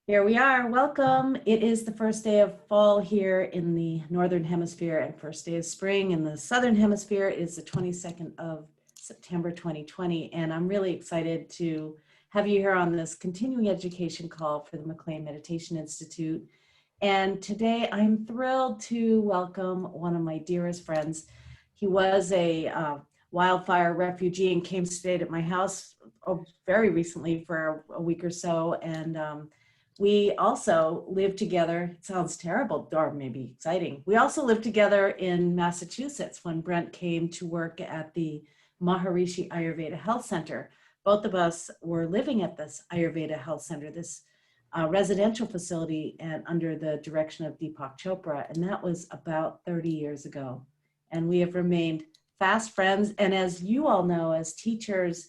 Here we are. Welcome. It is the first day of fall here in the Northern Hemisphere and first day of spring in the Southern Hemisphere is the 22nd of September 2020. And I'm really excited to have you here on this continuing education call for the McLean Meditation Institute. And today I'm thrilled to welcome one of my dearest friends. He was a wildfire refugee and came to stay at my house very recently for a week or so. And we also lived together. It sounds terrible, or maybe exciting. We also lived together in Massachusetts when Brent came to work at the Maharishi Ayurveda Health Center. Both of us were living at this Ayurveda Health Center, this residential facility, and under the direction of Deepak Chopra. And that was about 30 years ago. And we have remained fast friends. And as you all know, as teachers,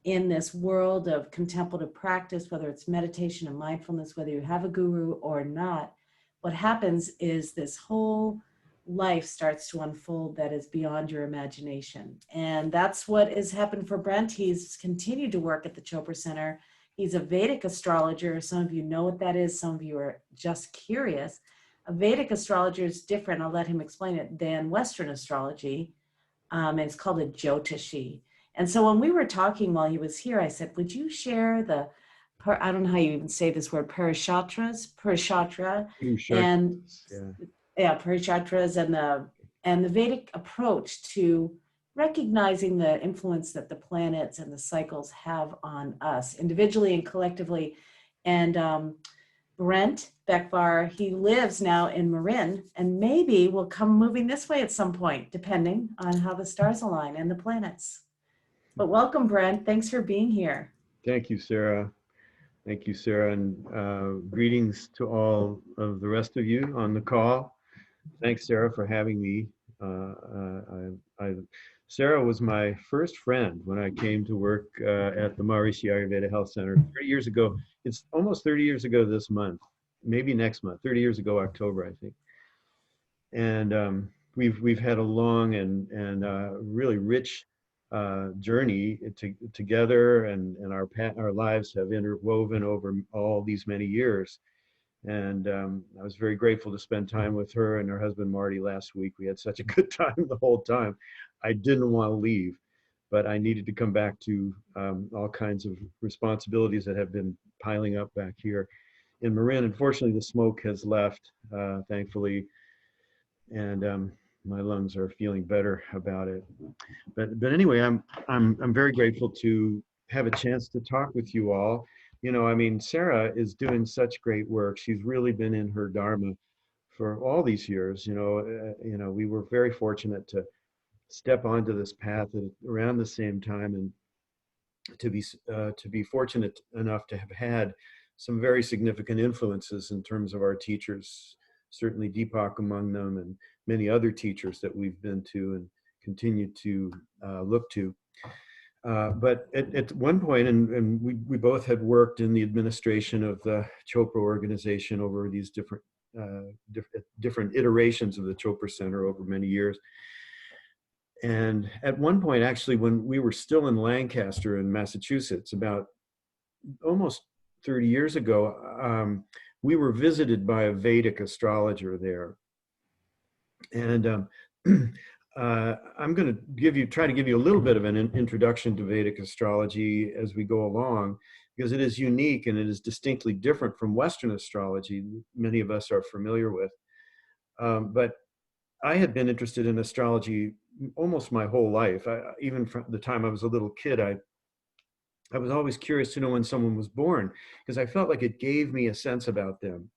in this world of contemplative practice, whether it's meditation and mindfulness, whether you have a guru or not, what happens is this whole life starts to unfold that is beyond your imagination. And that's what has happened for Brent. He's continued to work at the Chopra Center. He's a Vedic astrologer. Some of you know what that is. Some of you are just curious. A Vedic astrologer is different, I'll let him explain it, than Western astrology. And it's called a Jyotishi. And so when we were talking while he was here, I said, would you share I don't know how you even say this word, Purushatra, and Purushartas, yeah. Purushartas and the Vedic approach to recognizing the influence that the planets and the cycles have on us individually and collectively. And Brent Beckvar, he lives now in Marin, and maybe will come moving this way at some point, depending on how the stars align and the planets. But welcome, Brent. Thanks for being here. Thank you, Sarah. Thank you, Sarah, and greetings to all of the rest of you on the call. Thanks, Sarah, for having me. Sarah was my first friend when I came to work at the Maharishi Ayurveda Health Center 30 years ago. It's almost 30 years ago this month, maybe next month, 30 years ago, October, I think. And we've had a long and really rich journey together, and our lives have interwoven over all these many years. And I was very grateful to spend time with her and her husband Marty last week. We had such a good time the whole time. I didn't want to leave, but I needed to come back to all kinds of responsibilities that have been piling up back here in Marin. Unfortunately, the smoke has left, thankfully, and my lungs are feeling better about it. But anyway, I'm very grateful to have a chance to talk with you all. You know, I mean, Sarah is doing such great work. She's really been in her dharma for all these years. We were very fortunate to step onto this path around the same time, and to be fortunate enough to have had some very significant influences in terms of our teachers, certainly Deepak among them, and many other teachers that we've been to and continue to look to. But at one point, and we both had worked in the administration of the Chopra organization over these different iterations of the Chopra Center over many years. And at one point, actually, when we were still in Lancaster in Massachusetts, about almost 30 years ago, we were visited by a Vedic astrologer there. And I'm going to try to give you a little bit of an introduction to Vedic astrology as we go along, because it is unique and it is distinctly different from Western astrology, many of us are familiar with. But I had been interested in astrology almost my whole life. Even from the time I was a little kid, I was always curious to know when someone was born, because I felt like it gave me a sense about them.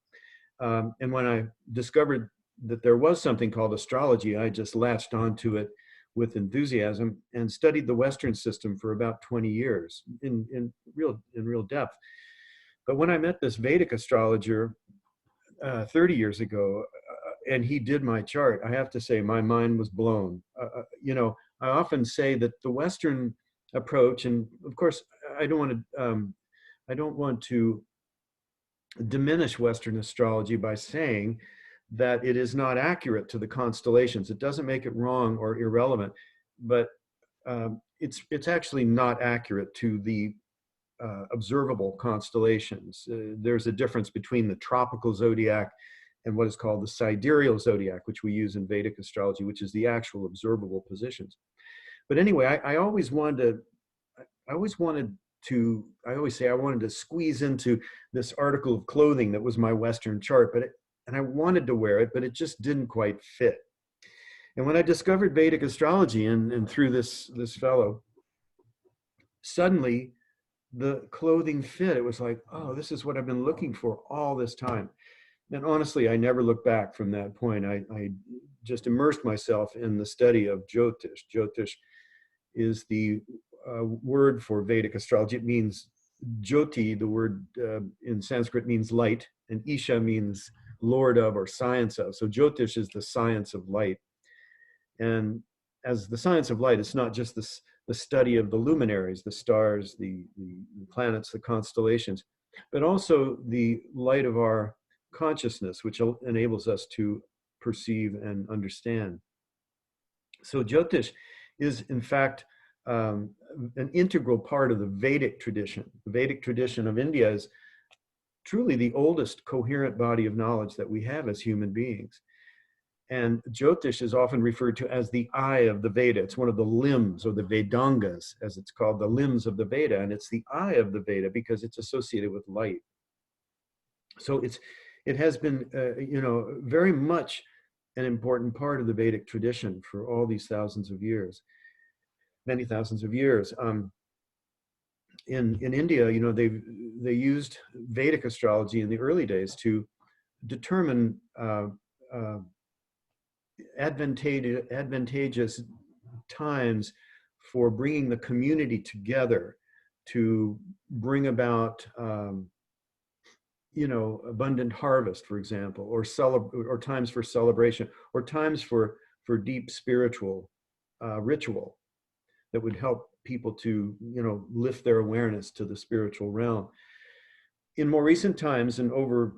And when I discovered that there was something called astrology, I just latched onto it with enthusiasm and studied the Western system for about 20 years in real depth. But when I met this Vedic astrologer 30 years ago, and he did my chart, I have to say my mind was blown. I often say that the Western approach, and of course, I don't want to diminish Western astrology by saying that it is not accurate to the constellations. It doesn't make it wrong or irrelevant, but it's actually not accurate to the observable constellations. There's a difference between the tropical zodiac and what is called the sidereal zodiac, which we use in Vedic astrology, which is the actual observable positions. But anyway, I always wanted to, I always say I wanted to squeeze into this article of clothing that was my Western chart, and I wanted to wear it, but it just didn't quite fit. And when I discovered Vedic astrology and through this fellow, suddenly the clothing fit. It was like, oh, this is what I've been looking for all this time. And honestly, I never looked back from that point. I just immersed myself in the study of Jyotish. Jyotish is the word for Vedic astrology. It means Jyoti, the word in Sanskrit means light, and Isha means lord of or science of. So Jyotish is the science of light. And as the science of light, it's not just the study of the luminaries, the stars, the planets, the constellations, but also the light of our consciousness, which enables us to perceive and understand. So Jyotish is, in fact, an integral part of the Vedic tradition. The Vedic tradition of India is truly the oldest coherent body of knowledge that we have as human beings. And Jyotish is often referred to as the eye of the Veda. It's one of the limbs, or the Vedangas, as it's called, the limbs of the Veda. And it's the eye of the Veda because it's associated with light. So it has been, very much an important part of the Vedic tradition for all these thousands of years, many thousands of years. In India, they used Vedic astrology in the early days to determine advantageous times for bringing the community together to bring about abundant harvest, for example, or times for celebration, or times for deep spiritual ritual that would help people to lift their awareness to the spiritual realm. In more recent times, and over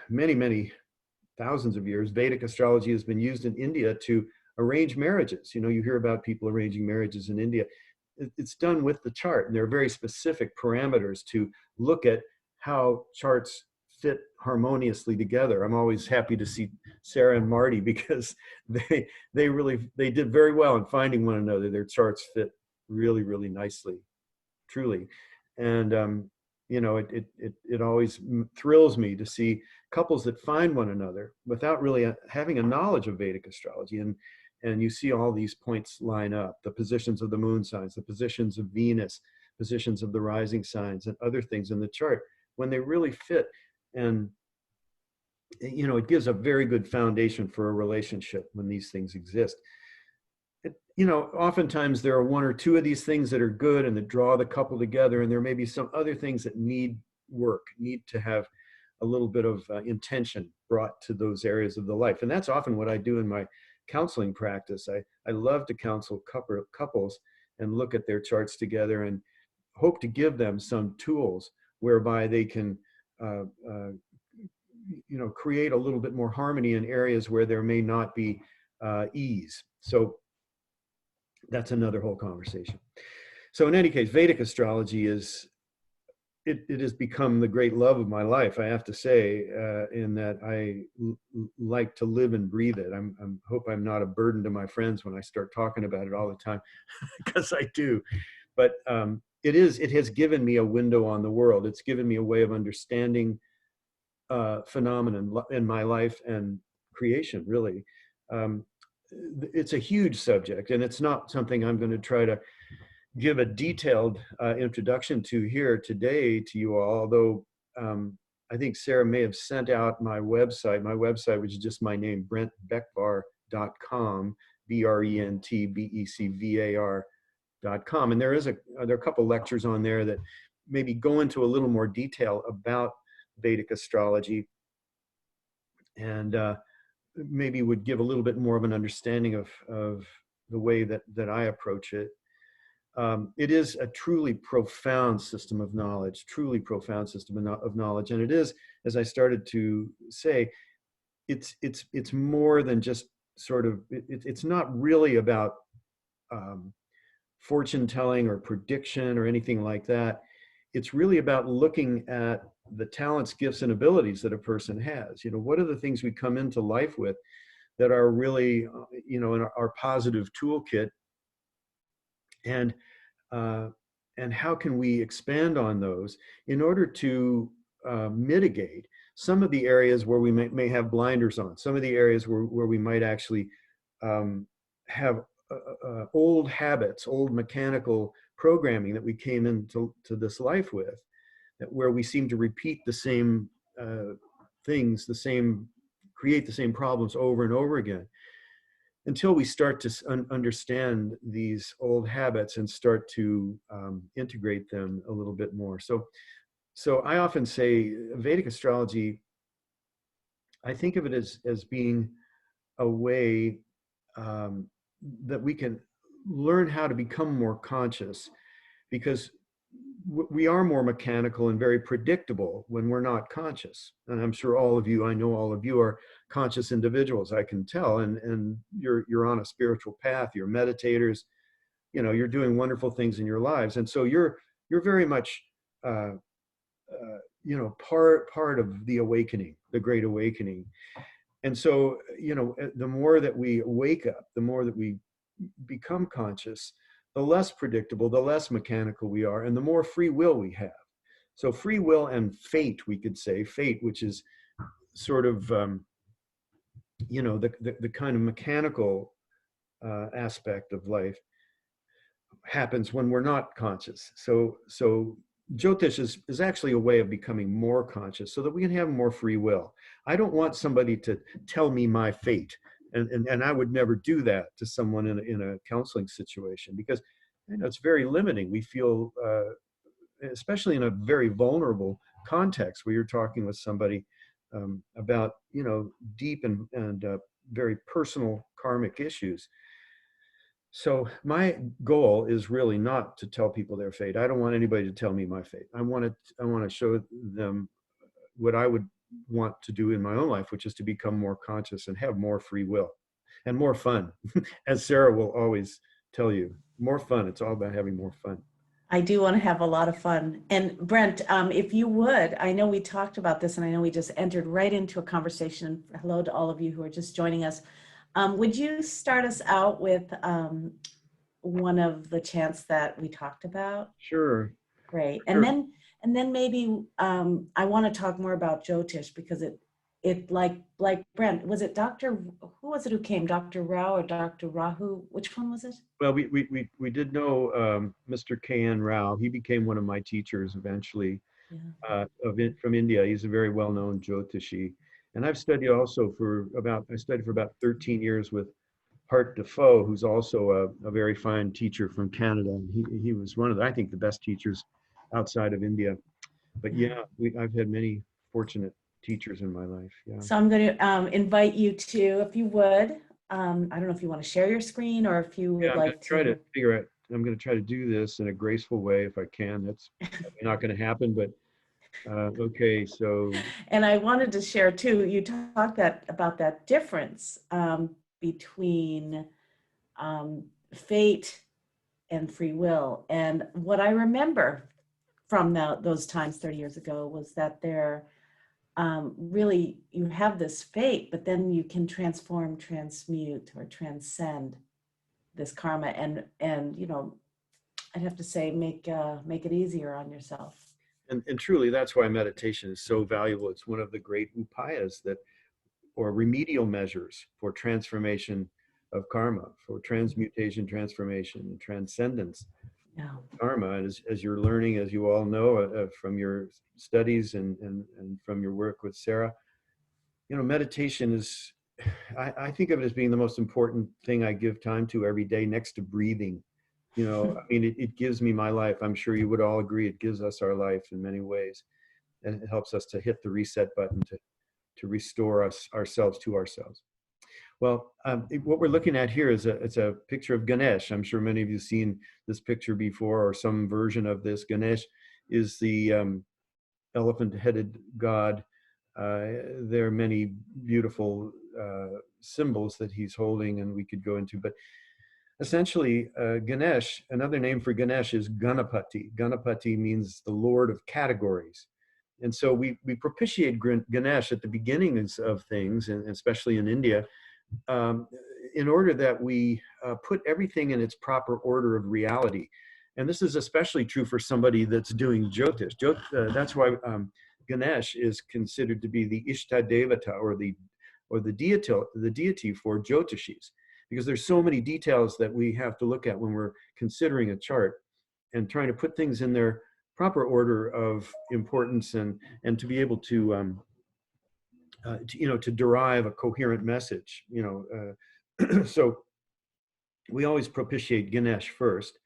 many thousands of years, Vedic astrology has been used in India to arrange marriages. You hear about people arranging marriages in India. It's done with the chart, and there are very specific parameters to look at how charts fit harmoniously together. I'm always happy to see Sarah and Marty because they did very well in finding one another. Their charts fit really nicely, truly. And it always thrills me to see couples that find one another without really having a knowledge of Vedic astrology. And you see all these points line up, the positions of the moon signs, the positions of Venus, positions of the rising signs, and other things in the chart, when they really fit. And it gives a very good foundation for a relationship when these things exist. Oftentimes there are one or two of these things that are good and that draw the couple together, and there may be some other things that need work, need to have a little bit of intention brought to those areas of the life. And that's often what I do in my counseling practice. I love to counsel couples and look at their charts together and hope to give them some tools whereby they can create a little bit more harmony in areas where there may not be ease. So that's another whole conversation. So in any case, Vedic astrology it has become the great love of my life, I have to say, in that I like to live and breathe it. I hope I'm not a burden to my friends when I start talking about it all the time, because I do. But it has given me a window on the world. It's given me a way of understanding phenomenon in my life and creation, really. It's a huge subject, and it's not something I'm going to try to give a detailed introduction to here today to you all, although I think Sarah may have sent out my website, which is just my name, brentbecvar.com, BRENTBECVAR.com. And there are a couple lectures on there that maybe go into a little more detail about Vedic astrology, and maybe would give a little bit more of an understanding of the way that I approach it. It is a truly profound system of knowledge, of knowledge. And it is, as I started to say, it's more than just sort of, it's not really about fortune telling or prediction or anything like that. It's really about looking at the talents, gifts, and abilities that a person has. You know, what are the things we come into life with that are really, you know, in our positive toolkit, and uh, and how can we expand on those in order to mitigate some of the areas where we may have blinders on, some of the areas where we might actually um, have old habits, old mechanical programming that we came into this life with, that where we seem to repeat the same things, create the same problems over and over again, until we start to understand these old habits and start to integrate them a little bit more. So I often say Vedic astrology, I think of it as being a way that we can learn how to become more conscious, because we are more mechanical and very predictable when we're not conscious. And I'm sure all of you, I know all of you are conscious individuals, I can tell, and you're on a spiritual path, you're meditators, you know, you're doing wonderful things in your lives. And so you're very much you know, part of the awakening, the great awakening. And so, you know, the more that we wake up, the more that we become conscious, the less predictable, the less mechanical we are, and the more free will we have. So free will and fate, we could say, fate, which is sort of, you know, the kind of mechanical aspect of life, happens when we're not conscious. So Jyotish is actually a way of becoming more conscious so that we can have more free will. I don't want somebody to tell me my fate. And I would never do that to someone in a counseling situation, because, you know, it's very limiting. We feel, especially in a very vulnerable context where you're talking with somebody about, you know, deep and very personal karmic issues. So my goal is really not to tell people their fate. I don't want anybody to tell me my fate. I want to show them what I would want to do in my own life, which is to become more conscious and have more free will and more fun. As Sarah will always tell you, more fun. It's all about having more fun. I do want to have a lot of fun. And Brent, if you would, I know we talked about this and I know we just entered right into a conversation. Hello to all of you who are just joining us. Would you start us out with one of the chants that we talked about? Sure. Great. Sure. And then maybe I want to talk more about Jyotish, because it like Brent, was it who was it who came? Dr. Rao or Dr. Rahu? Which one was it? Well, we did know Mr. K.N. Rao. He became one of my teachers eventually. Yeah. From India. He's a very well-known Jyotishi. And I've studied also I studied for about 13 years with Hart Defoe, who's also a very fine teacher from Canada. He was one of I think the best teachers outside of India. But yeah, I've had many fortunate teachers in my life. Yeah. So I'm going to invite you to, if you would, I don't know if you want to share your screen or if you would I'm like try to. to figure out. I'm going to try to do this in a graceful way if I can. That's not going to happen, but okay. So. And I wanted to share too, you talked about that difference between fate and free will. And what I remember from those times 30 years ago was that there really, you have this fate, but then you can transform, transmute, or transcend this karma, and you know, I'd have to say make it easier on yourself. And truly, that's why meditation is so valuable. It's one of the great upayas or remedial measures for transformation of karma, for transmutation, transformation, and transcendence. Yeah. Karma, and as you're learning, as you all know from your studies and from your work with Sarah, you know, meditation is, I think of it as being the most important thing I give time to every day, next to breathing. You know, I mean, it gives me my life. I'm sure you would all agree it gives us our life in many ways. And it helps us to hit the reset button to restore ourselves to ourselves. Well, what we're looking at here is it's a picture of Ganesh. I'm sure many of you have seen this picture before, or some version of this. Ganesh is the elephant-headed god. There are many beautiful symbols that he's holding, and we could go into, but essentially, Ganesh, another name for Ganesh is Ganapati. Ganapati means the Lord of categories. And so we propitiate Ganesh at the beginnings of things, and especially in India, um, in order that we put everything in its proper order of reality. And this is especially true for somebody that's doing Jyotish. That's why Ganesh is considered to be the Ishta Devata, or the deity for Jyotishis, because there's so many details that we have to look at when we're considering a chart and trying to put things in their proper order of importance, and to be able to, to derive a coherent message. So we always propitiate Ganesh first,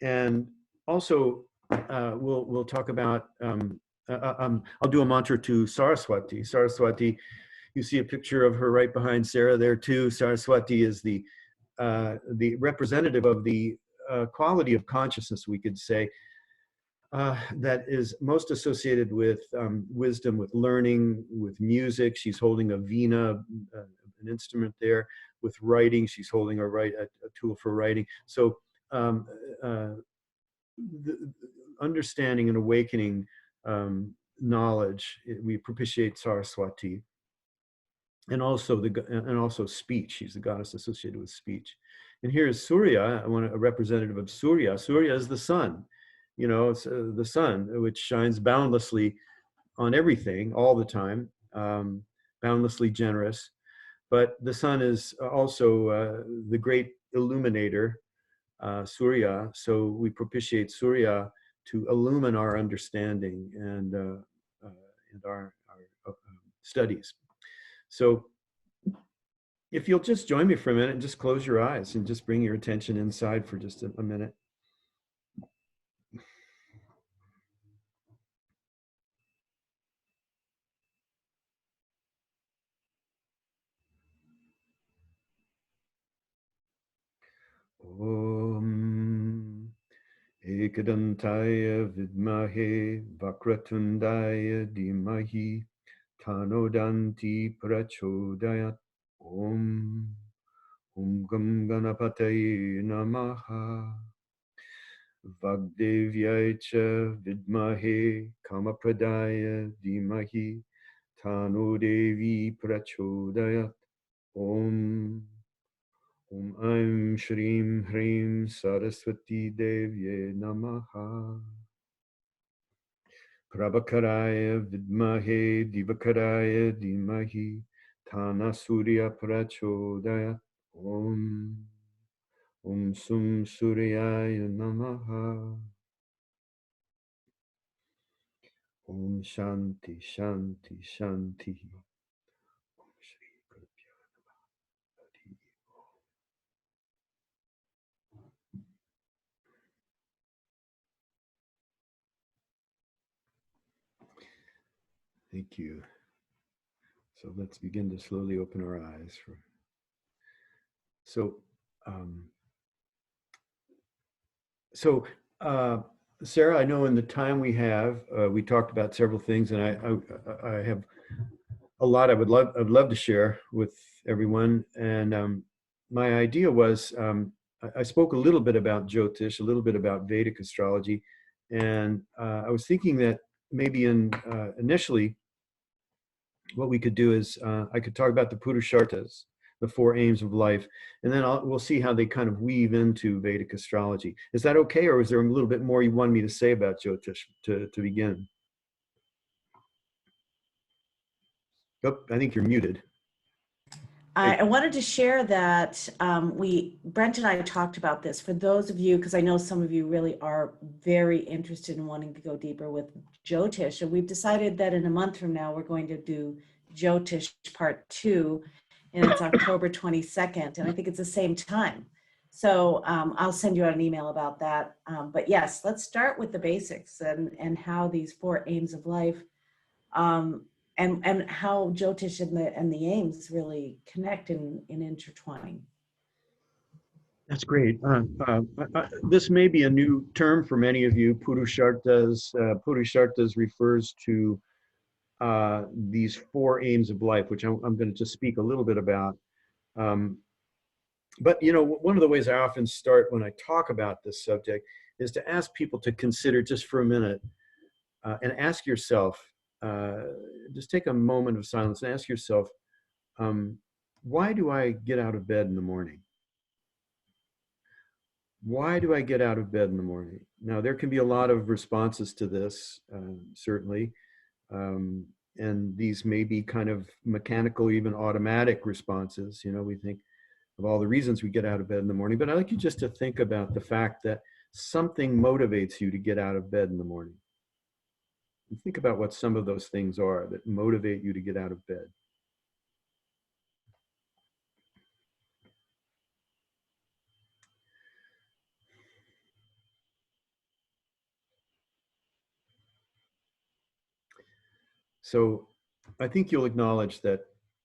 and also we'll talk about. I'll do a mantra to Saraswati. Saraswati, you see a picture of her right behind Sarah there too. Saraswati is the representative of the quality of consciousness, we could say, that is most associated with wisdom, with learning, with music. She's holding a veena, an instrument there. With writing, she's holding a tool for writing. So the understanding and awakening knowledge, we propitiate Saraswati. And also speech. She's the goddess associated with speech. And here is Surya, a representative of Surya. Surya is the sun. It's the sun, which shines boundlessly on everything all the time, boundlessly generous. But the sun is also the great illuminator, Surya. So we propitiate Surya to illumine our understanding and our studies. So if you'll just join me for a minute and just close your eyes and just bring your attention inside for just a minute. Om Ekadantaya Vidmahe Vakratundaya Dhimahi Tanodanti Prachodayat. Om Gam Ganapataye Namaha Vagdevyai cha Vidmahe Kamapradaya Dhimahi Tano Devi Prachodayat. Om Aim Shrim Hrim Saraswati Devye Namaha. Prabhakaraya Vidmahe Divakaraya Dhimahi Tana Surya Prachodayat. Om Sum Suryaya Namaha. Om Shanti Shanti Shanti. Om Shri Gurubhyo Namaha. Thank you. So let's begin to slowly open our eyes. Sarah, I know in the time we have, we talked about several things, and I have a lot I'd love to share with everyone. And my idea was, I spoke a little bit about Jyotish, a little bit about Vedic astrology, and I was thinking that maybe initially, what we could do is I could talk about the Purushartas, the four aims of life, and then we'll see how they kind of weave into Vedic astrology. Is that okay, or is there a little bit more you want me to say about Jyotish to begin? Oh, I think you're muted. I wanted to share that Brent and I talked about this. For those of you, because I know some of you really are very interested in wanting to go deeper with Jyotish, and we've decided that in a month from now, we're going to do Jyotish Part 2, and it's October 22nd, and I think it's the same time. So I'll send you out an email about that. But yes, let's start with the basics and how these four aims of life and how Jyotish and the aims really connect and intertwine. That's great. This may be a new term for many of you. Purushartas. Purushartas refers to these four aims of life, which I'm going to just speak a little bit about. But, you know, one of the ways I often start when I talk about this subject is to ask people to consider just for a minute and ask yourself, uh, just take a moment of silence and ask yourself, um, why do I get out of bed in the morning? Why do I get out of bed in the morning? Now, there can be a lot of responses to this, certainly. Um, and these may be kind of mechanical, even automatic responses. You know, we think of all the reasons we get out of bed in the morning, but I'd like you just to think about the fact that something motivates you to get out of bed in the morning. And think about what some of those things are that motivate you to get out of bed. So I think you'll acknowledge that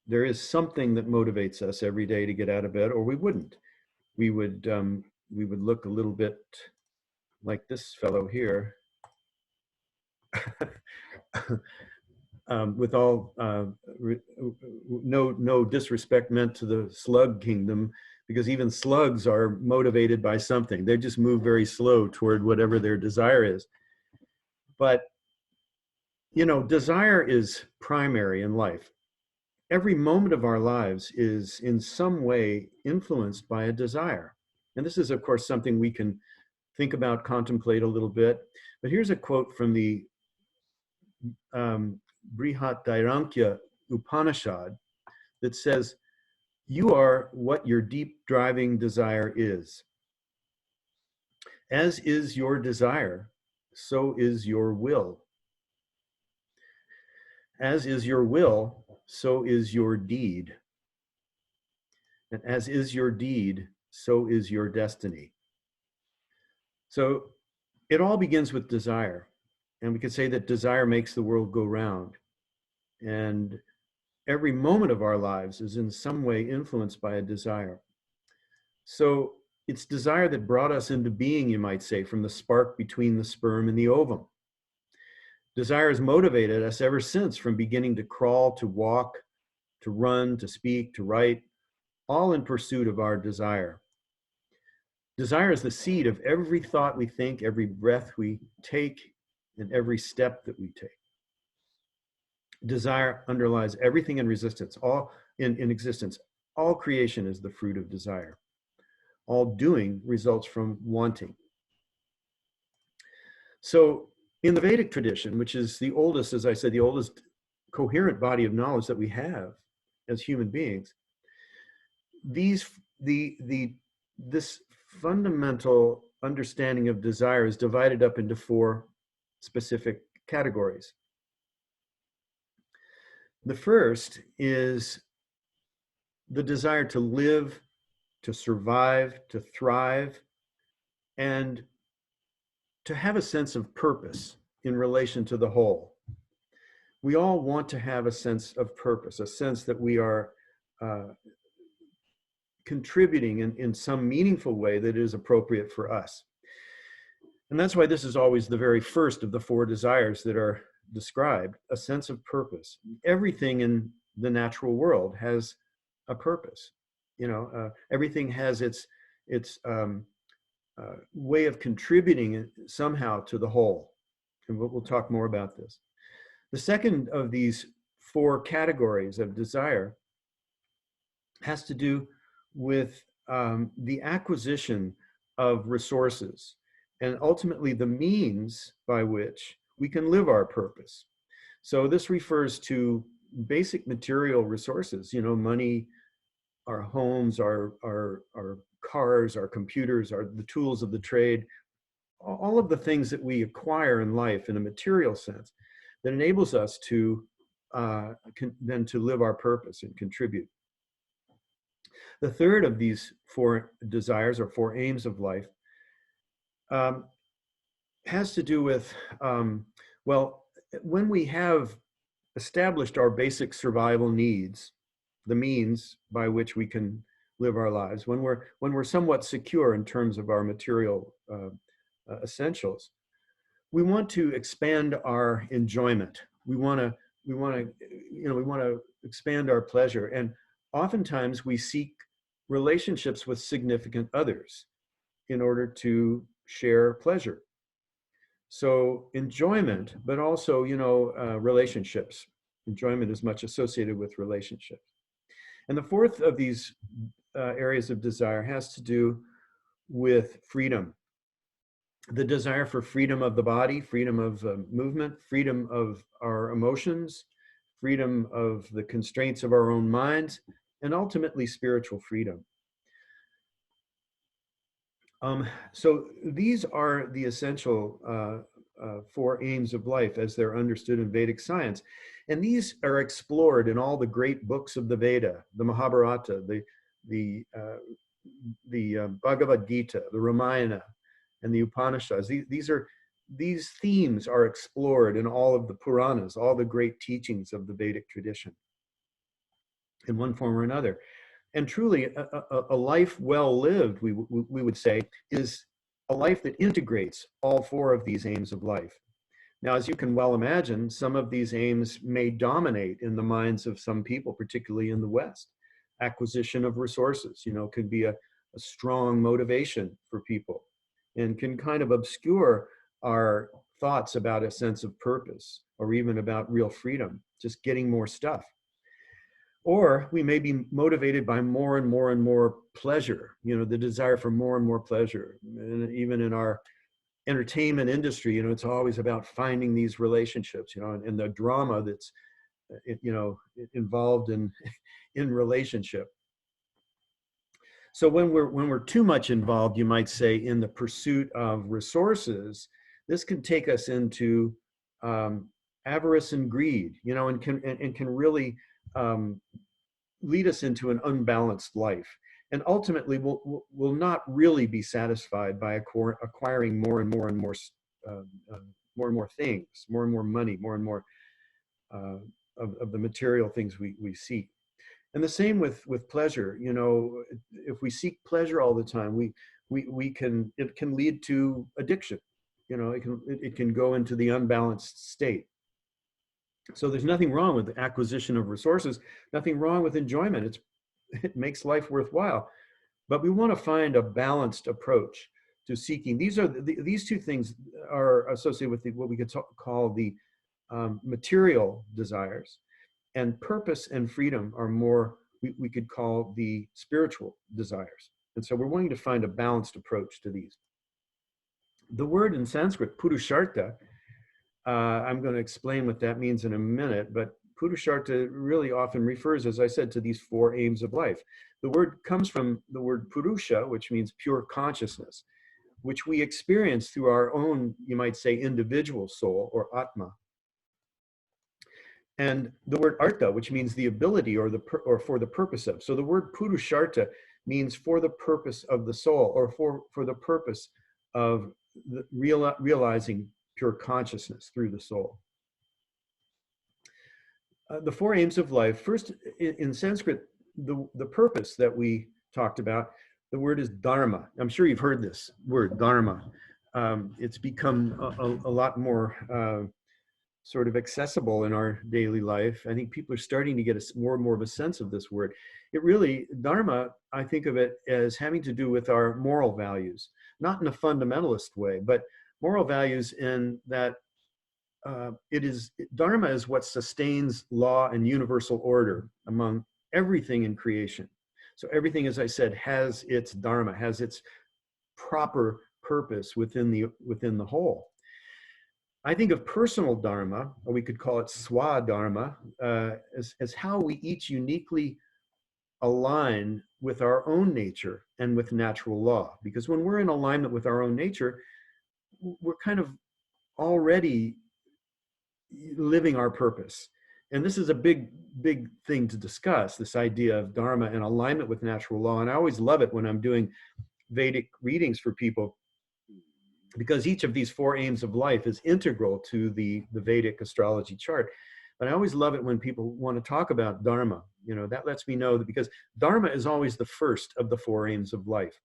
there is something that motivates us every day to get out of bed, or we wouldn't. We would look a little bit like this fellow here, with all no disrespect meant to the slug kingdom, because even slugs are motivated by something. They just move very slow toward whatever their desire is. But you know, desire is primary in life. Every moment of our lives is in some way influenced by a desire. And this is, of course, something we can think about, contemplate a little bit. But here's a quote from the Brihat Upanishad that says, "You are what your deep driving desire is. As is your desire, so is your will. As is your will, so is your deed. And as is your deed, so is your destiny." So it all begins with desire. And we could say that desire makes the world go round. And every moment of our lives is in some way influenced by a desire. So it's desire that brought us into being, you might say, from the spark between the sperm and the ovum. Desire has motivated us ever since, from beginning to crawl, to walk, to run, to speak, to write, all in pursuit of our desire. Desire is the seed of every thought we think, every breath we take, and every step that we take. Desire underlies everything in resistance, all in existence. All creation is the fruit of desire. All doing results from wanting. So in the Vedic tradition, which is the oldest, as I said, the oldest coherent body of knowledge that we have as human beings, this fundamental understanding of desire is divided up into four specific categories. The first is the desire to live, to survive, to thrive, and to have a sense of purpose in relation to the whole. We all want to have a sense of purpose, a sense that we are contributing in some meaningful way that is appropriate for us. And that's why this is always the very first of the four desires that are described, a sense of purpose. Everything in the natural world has a purpose. You know, everything has its way of contributing somehow to the whole. And we'll talk more about this. The second of these four categories of desire has to do with the acquisition of resources and ultimately the means by which we can live our purpose. So this refers to basic material resources, you know, money, our homes, our cars, our computers, the tools of the trade, all of the things that we acquire in life in a material sense that enables us to then to live our purpose and contribute. The third of these four desires or four aims of life has to do with, well, when we have established our basic survival needs, the means by which we can live our lives, when we're somewhat secure in terms of our material essentials, we want to expand our enjoyment. We want to expand our pleasure, and oftentimes we seek relationships with significant others in order to share pleasure. So enjoyment, but also, relationships. Enjoyment is much associated with relationships. And the fourth of these areas of desire has to do with freedom. The desire for freedom of the body, freedom of movement, freedom of our emotions, freedom of the constraints of our own minds, and ultimately spiritual freedom. So these are the essential four aims of life as they're understood in Vedic science. And these are explored in all the great books of the Veda, the Mahabharata, the Bhagavad Gita, the Ramayana, and the Upanishads. These themes are explored in all of the Puranas, all the great teachings of the Vedic tradition in one form or another. And truly, a life well lived, we would say, is a life that integrates all four of these aims of life. Now, as you can well imagine, some of these aims may dominate in the minds of some people, particularly in the West. Acquisition of resources, can be a strong motivation for people and can kind of obscure our thoughts about a sense of purpose or even about real freedom, just getting more stuff. Or we may be motivated by more and more and more pleasure, the desire for more and more pleasure. And even in our entertainment industry, it's always about finding these relationships, and the drama that's, involved in relationship. So when we're too much involved, you might say, in the pursuit of resources, this can take us into avarice and greed, and can really lead us into an unbalanced life, and ultimately will not really be satisfied by acquiring more and more and more things, more and more money, more and more of the material things we seek. And the same with pleasure. If we seek pleasure all the time, it can lead to addiction. It can go into the unbalanced state. So there's nothing wrong with the acquisition of resources, nothing wrong with enjoyment. It makes life worthwhile. But we want to find a balanced approach to seeking. These two things are associated with what we could call the material desires, and purpose and freedom are more we could call the spiritual desires. And so we're wanting to find a balanced approach to these. The word in Sanskrit, Purusharta, I'm going to explain what that means in a minute, but Purusharta really often refers, as I said, to these four aims of life. The word comes from the word Purusha, which means pure consciousness, which we experience through our own, you might say, individual soul or Atma. And the word Artha, which means the ability or for the purpose of. So the word Purusharta means for the purpose of the soul, or for the purpose of realizing pure consciousness through the soul. The four aims of life. First, in Sanskrit, the purpose that we talked about, the word is dharma. I'm sure you've heard this word, dharma. It's become a lot more sort of accessible in our daily life. I think people are starting to get more and more of a sense of this word. It really, dharma, I think of it as having to do with our moral values, not in a fundamentalist way, but moral values in that dharma is what sustains law and universal order among everything in creation. So everything, as I said, has its dharma, has its proper purpose within the whole. I think of personal dharma, or we could call it swadharma, as how we each uniquely align with our own nature and with natural law. Because when we're in alignment with our own nature, we're kind of already living our purpose. And this is a big thing to discuss, this idea of dharma and alignment with natural law. And I always love it when I'm doing Vedic readings for people, because each of these four aims of life is integral to the Vedic astrology chart. But I always love it when people want to talk about dharma. That lets me know that, because dharma is always the first of the four aims of life.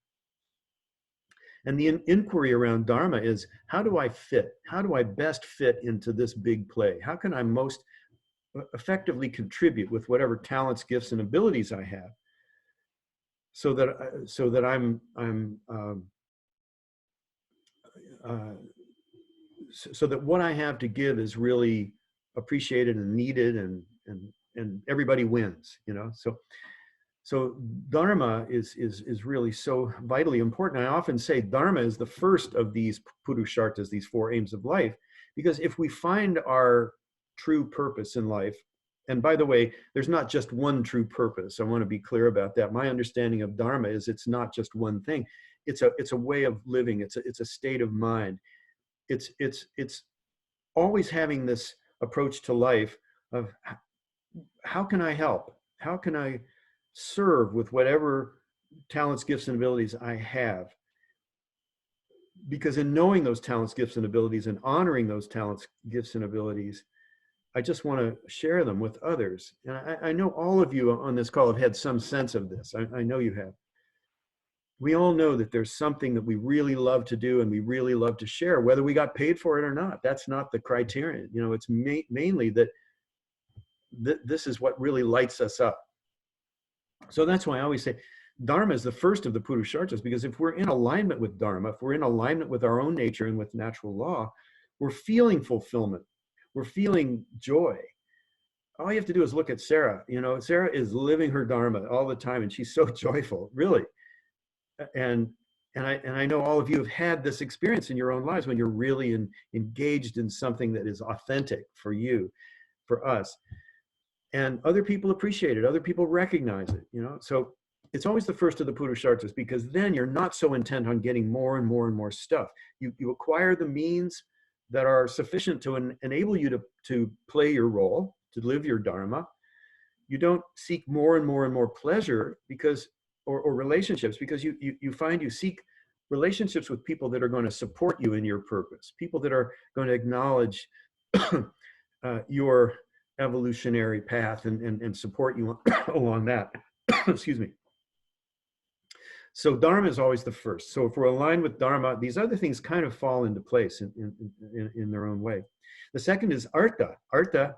And the inquiry around dharma is, how do I fit? How do I best fit into this big play? How can I most effectively contribute with whatever talents, gifts, and abilities I have uh, so that what I have to give is really appreciated and needed, and everybody wins, you know. So dharma is really so vitally important. I often say dharma is the first of these purushartas, these four aims of life, because if we find our true purpose in life, and by the way, there's not just one true purpose. I want to be clear about that. My understanding of dharma is it's not just one thing. It's a way of living. It's a state of mind. It's always having this approach to life of how can I help? How can I serve with whatever talents, gifts, and abilities I have? Because in knowing those talents, gifts, and abilities, and honoring those talents, gifts, and abilities, I just want to share them with others. And I know all of you on this call have had some sense of this. I know you have. We all know that there's something that we really love to do and we really love to share, whether we got paid for it or not. That's not the criterion. You know, it's mainly that this is what really lights us up. So that's why I always say Dharma is the first of the Purushartas, because if we're in alignment with Dharma, if we're in alignment with our own nature and with natural law, we're feeling fulfillment. We're feeling joy. All you have to do is look at Sarah. You know, Sarah is living her Dharma all the time, and she's so joyful, really. And I know all of you have had this experience in your own lives when you're really engaged in something that is authentic for you, for us. And other people appreciate it. Other people recognize it, you know. So it's always the first of the Purushartas, because then you're not so intent on getting more and more and more stuff. You acquire the means that are sufficient to enable you to play your role, to live your Dharma. You don't seek more and more and more pleasure because, or relationships, because you find you seek relationships with people that are going to support you in your purpose, people that are going to acknowledge your evolutionary path and support you along that. Excuse me. So Dharma is always the first. So if we're aligned with Dharma, these other things kind of fall into place in their own way. The second is Artha. Artha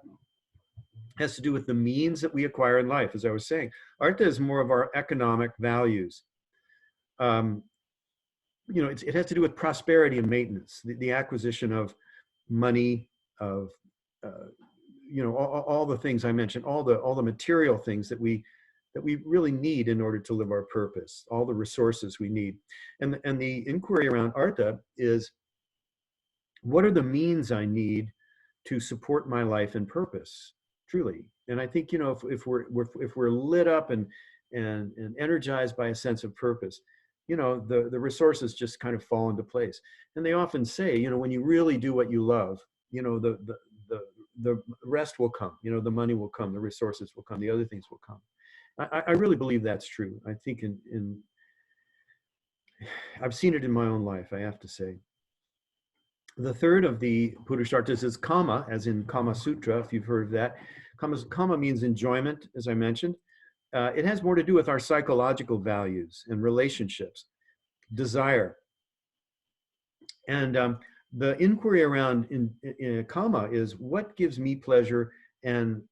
has to do with the means that we acquire in life, as I was saying. Artha is more of our economic values. You know, it has to do with prosperity and maintenance, the acquisition of money, of you know, all the things I mentioned, all the material things that we really need in order to live our purpose, all the resources we need. And the inquiry around Artha is, what are the means I need to support my life and purpose, truly? And I think, you know, if we're lit up and energized by a sense of purpose, you know, the resources just kind of fall into place. And they often say, you know, when you really do what you love, you know, the rest will come, you know, the money will come, the resources will come, the other things will come. I really believe that's true. I think I've seen it in my own life, I have to say. The third of the Purushartas is Kama, as in Kama Sutra, if you've heard of that. Kama means enjoyment, as I mentioned. It has more to do with our psychological values and relationships, desire. And the inquiry around in Kama is, what gives me pleasure and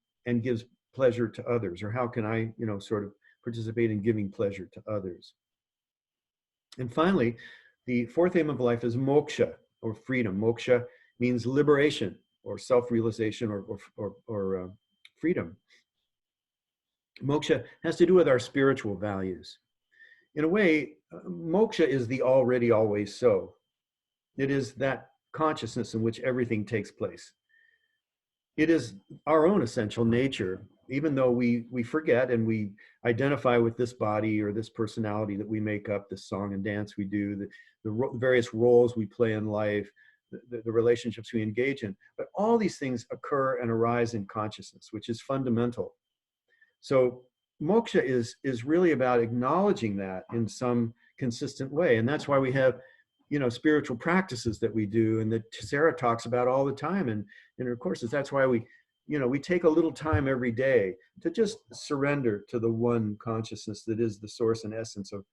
gives pleasure to others, or how can I, you know, sort of participate in giving pleasure to others? And finally, the fourth aim of life is moksha, or freedom. Moksha means liberation, or self-realization, or freedom. Moksha has to do with our spiritual values. In a way, moksha is the already, always so. It is that consciousness in which everything takes place. It is our own essential nature, even though we forget and we identify with this body or this personality that we make up, this song and dance we do, the various roles we play in life, the relationships we engage in. But all these things occur and arise in consciousness, which is fundamental. So moksha is really about acknowledging that in some consistent way. And that's why we have, you know, spiritual practices that we do and that Sarah talks about all the time in her courses. That's why we take a little time every day to just surrender to the one consciousness that is the source and essence of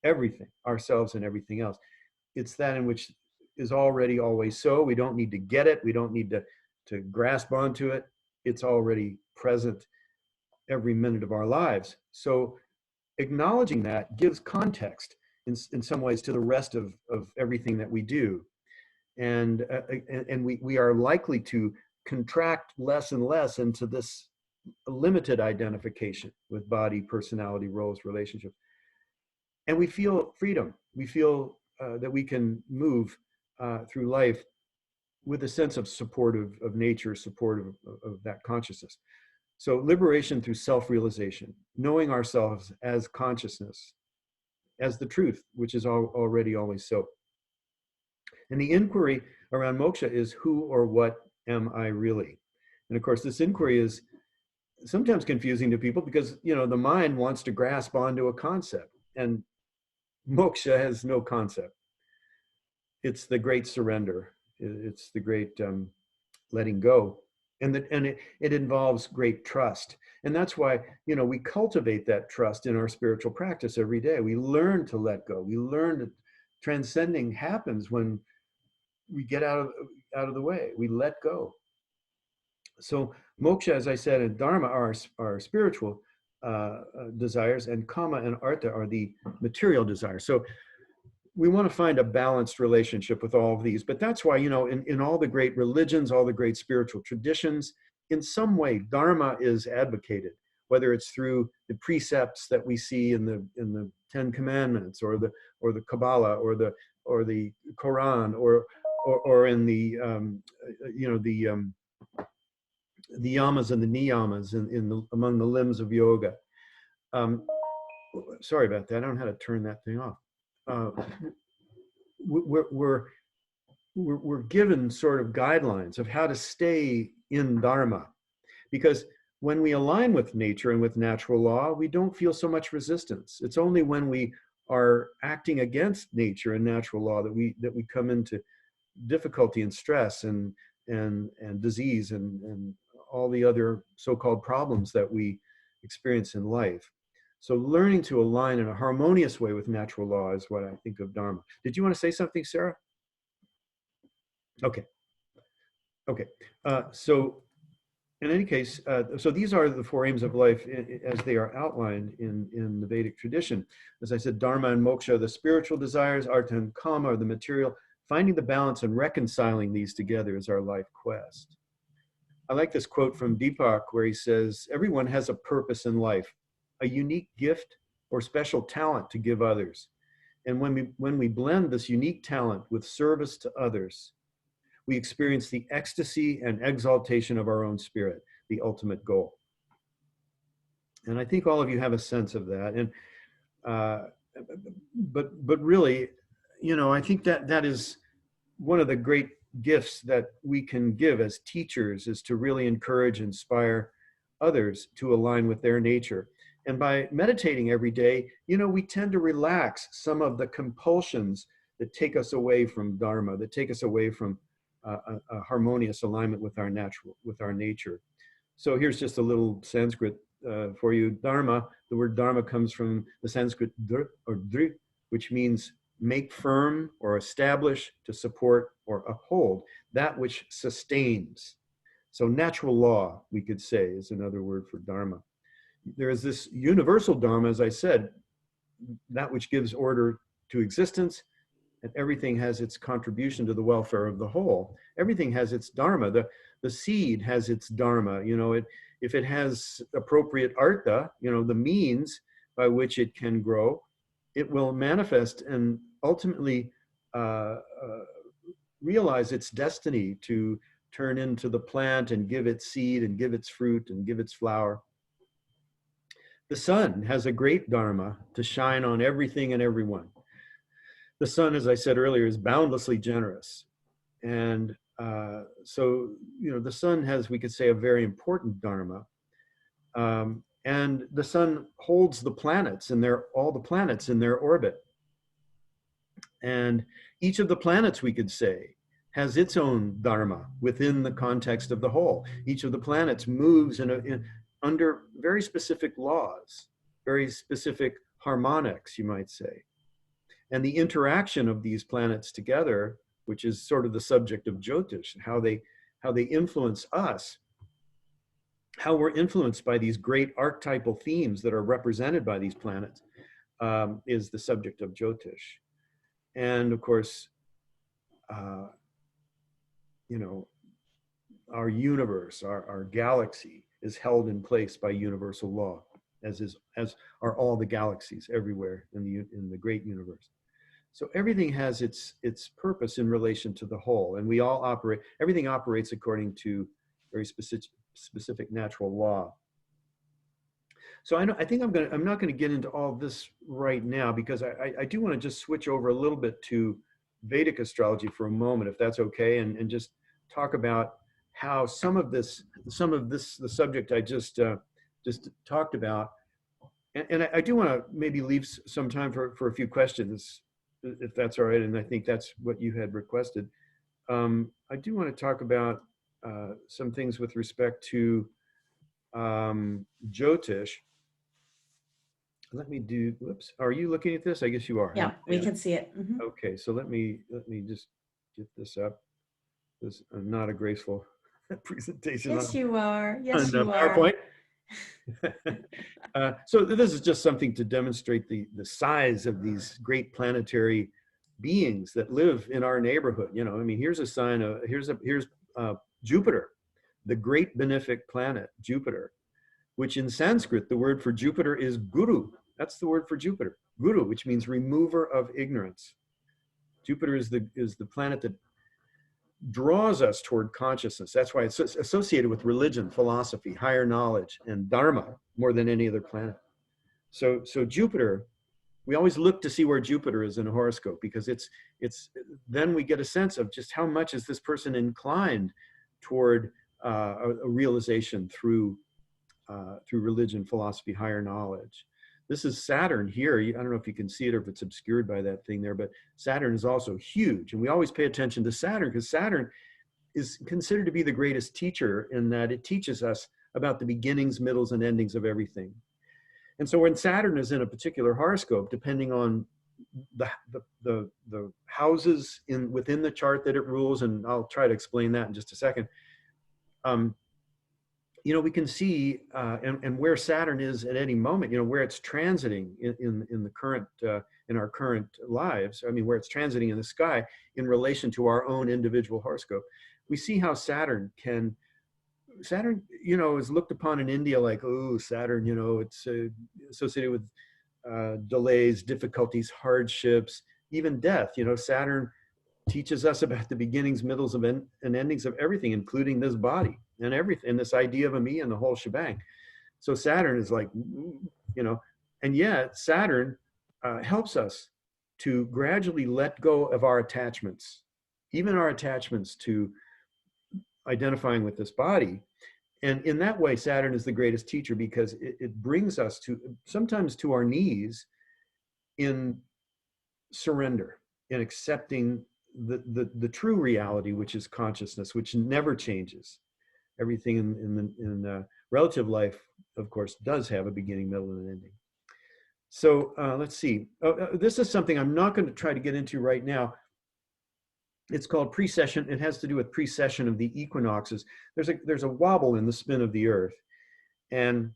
everything, ourselves and everything else. It's that in which is already, always so. We don't need to get it. We don't need to grasp onto it. It's already present every minute of our lives. So acknowledging that gives context in some ways to the rest of everything that we do. And we are likely to contract less and less into this limited identification with body, personality, roles, relationships. And we feel freedom. We feel that we can move through life with a sense of support of nature, support of that consciousness. So liberation through self-realization, knowing ourselves as consciousness, as the truth, which is already always so. And the inquiry around moksha is who or what am I really? And of course, this inquiry is sometimes confusing to people because, you know, the mind wants to grasp onto a concept, and moksha has no concept. It's the great surrender. It's the great letting go. And it involves great trust. And that's why, you know, we cultivate that trust in our spiritual practice every day. We learn to let go. We learn that transcending happens when we get out of the way. We let go. So moksha, as I said, and dharma are spiritual desires, and kama and artha are the material desires. So we want to find a balanced relationship with all of these. But that's why, you know, in all the great religions, all the great spiritual traditions, in some way, dharma is advocated, whether it's through the precepts that we see in the Ten Commandments, or the Kabbalah, or the Quran, or in the you know, the yamas and the niyamas among the limbs of yoga. Sorry about that. I don't know how to turn that thing off. We're given sort of guidelines of how to stay in dharma, because when we align with nature and with natural law, we don't feel so much resistance. It's only when we are acting against nature and natural law that we come into difficulty and stress and disease and all the other so-called problems that we experience in life. So learning to align in a harmonious way with natural law is what I think of dharma. Did you want to say something, Sarah? Okay. Okay. So in any case, so these are the four aims of life as they are outlined in the Vedic tradition. As I said, dharma and moksha are the spiritual desires, artha and kama are the material. Finding the balance and reconciling these together is our life quest. I like this quote from Deepak where he says, everyone has a purpose in life, a unique gift or special talent to give others. And when we blend this unique talent with service to others, we experience the ecstasy and exaltation of our own spirit, the ultimate goal. And I think all of you have a sense of that. And but really, you know, I think that is one of the great gifts that we can give as teachers, is to really encourage, inspire others to align with their nature. And by meditating every day, you know, we tend to relax some of the compulsions that take us away from dharma, that take us away from a harmonious alignment with our nature. So here's just a little Sanskrit for you. Dharma, the word dharma comes from the Sanskrit dr or dri, which means make firm or establish, to support or uphold, that which sustains. So natural law, we could say, is another word for dharma. There is this universal dharma, as I said, that which gives order to existence, and everything has its contribution to the welfare of the whole. Everything has its dharma. The seed has its dharma. You know, if it has appropriate artha, you know, the means by which it can grow, it will manifest and ultimately realize its destiny to turn into the plant and give its seed and give its fruit and give its flower. The sun has a great dharma to shine on everything and everyone. The sun, as I said earlier, is boundlessly generous. And so, you know, the sun has, we could say, a very important dharma. And the sun holds the planets and all the planets in their orbit. And each of the planets, we could say, has its own dharma within the context of the whole. Each of the planets moves under very specific laws, very specific harmonics, you might say. And the interaction of these planets together, which is sort of the subject of Jyotish, how they influence us, how we're influenced by these great archetypal themes that are represented by these planets, is the subject of Jyotish. And of course, you know, our universe, our galaxy is held in place by universal law, as are all the galaxies everywhere in the great universe. So everything has its purpose in relation to the whole, and we all operate. Everything operates according to very specific natural law. So I think I'm not going to get into all this right now, because I do want to just switch over a little bit to Vedic astrology for a moment, if that's okay, and just talk about how some of this, the subject I just talked about, and I do want to maybe leave some time for a few questions, if that's all right, and I think that's what you had requested. I do want to talk about some things with respect to Jyotish. Let me do, whoops, are you looking at this? I guess you are. Yeah, we can see it. Mm-hmm. Okay, so let me just get this up. This is not a graceful presentation. Yes, you are. Yes, on you are. PowerPoint. So this is just something to demonstrate the size of these great planetary beings that live in our neighborhood. You know, I mean, here's a sign of, here's Jupiter, the great benefic planet, Jupiter, which in Sanskrit, the word for Jupiter is guru. That's the word for Jupiter, guru, which means remover of ignorance. Jupiter is the planet that draws us toward consciousness. That's why it's associated with religion, philosophy, higher knowledge, and dharma more than any other planet. So Jupiter, we always look to see where Jupiter is in a horoscope, because then we get a sense of just how much is this person inclined toward a realization through religion, philosophy, higher knowledge. This is Saturn here. I don't know if you can see it or if it's obscured by that thing there, but Saturn is also huge. And we always pay attention to Saturn, because Saturn is considered to be the greatest teacher, in that it teaches us about the beginnings, middles, and endings of everything. And so when Saturn is in a particular horoscope, depending on the houses within the chart that it rules, and I'll try to explain that in just a second, you know, we can see and where Saturn is at any moment, you know, where it's transiting in the current, in our current lives. I mean, where it's transiting in the sky in relation to our own individual horoscope. We see how Saturn, you know, is looked upon in India like, oh, Saturn, you know, it's associated with delays, difficulties, hardships, even death. You know, Saturn teaches us about the beginnings, middles, and endings of everything, including this body and everything, and this idea of a me and the whole shebang. So Saturn is like, you know, and yet Saturn helps us to gradually let go of our attachments, even our attachments to identifying with this body. And in that way, Saturn is the greatest teacher, because it brings us sometimes to our knees in surrender, in accepting the true reality, which is consciousness, which never changes. Everything in relative life, of course, does have a beginning, middle, and an ending. So let's see. This is something I'm not going to try to get into right now. It's called precession. It has to do with precession of the equinoxes. There's a wobble in the spin of the Earth, and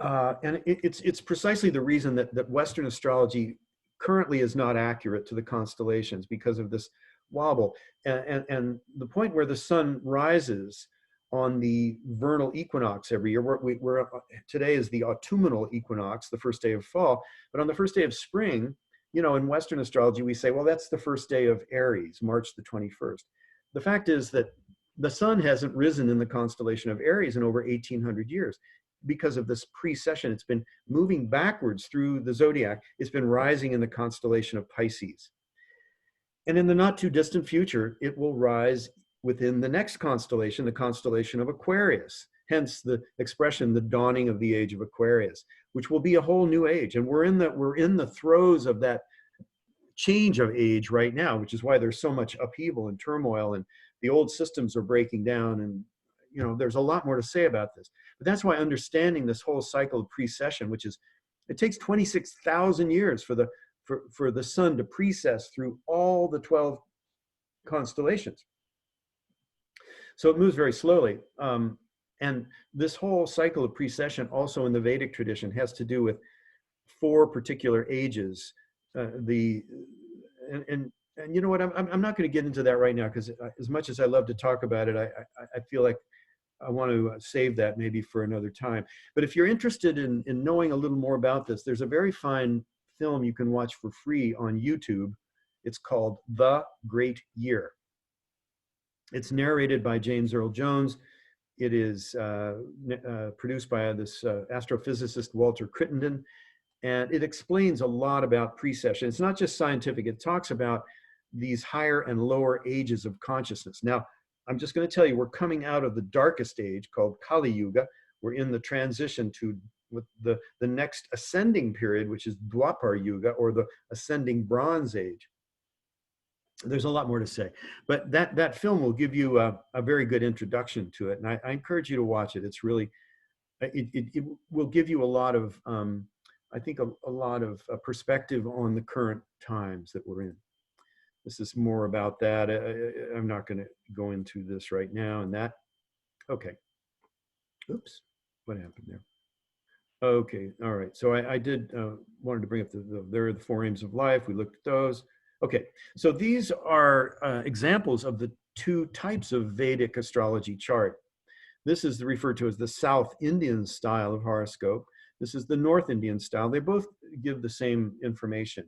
it's precisely the reason that Western astrology currently is not accurate to the constellations, because of this wobble. And the point where the sun rises on the vernal equinox every year, today is the autumnal equinox, the first day of fall, but on the first day of spring, you know, in Western astrology, we say, well, that's the first day of Aries, March the 21st. The fact is that the sun hasn't risen in the constellation of Aries in over 1800 years. Because of this precession, it's been moving backwards through the zodiac. It's been rising in the constellation of Pisces. And in the not too distant future, it will rise within the next constellation, the constellation of Aquarius. Hence the expression, the dawning of the age of Aquarius, which will be a whole new age. And we're in the throes of that change of age right now, which is why there's so much upheaval and turmoil, and the old systems are breaking down. And you know, there's a lot more to say about this. But that's why understanding this whole cycle of precession, which is, it takes 26,000 years for the sun to precess through all the 12 constellations. So it moves very slowly. And this whole cycle of precession, also in the Vedic tradition, has to do with 4 particular ages. The and you know what? I'm not going to get into that right now because as much as I love to talk about it, I feel like I want to save that maybe for another time. But if you're interested in knowing a little more about this, there's a very fine film you can watch for free on YouTube. It's called The Great Year. It's narrated by James Earl Jones. It is produced by this astrophysicist, Walter Crittenden, and it explains a lot about precession. It's not just scientific. It talks about these higher and lower ages of consciousness. Now, I'm just going to tell you, we're coming out of the darkest age called Kali Yuga. We're in the transition to the next ascending period, which is Dwapar Yuga, or the ascending Bronze Age. There's a lot more to say, but that film will give you a very good introduction to it, and I encourage you to watch it. It's really, it will give you a lot of, I think, a lot of perspective on the current times that we're in. This is more about that. I'm not going to go into this right now and that. Okay. Oops. What happened there? Okay. All right. So I did wanted to bring up there are the 4 aims of life. We looked at those. Okay. So these are examples of the 2 types of Vedic astrology chart. This is referred to as the South Indian style of horoscope. This is the North Indian style. They both give the same information.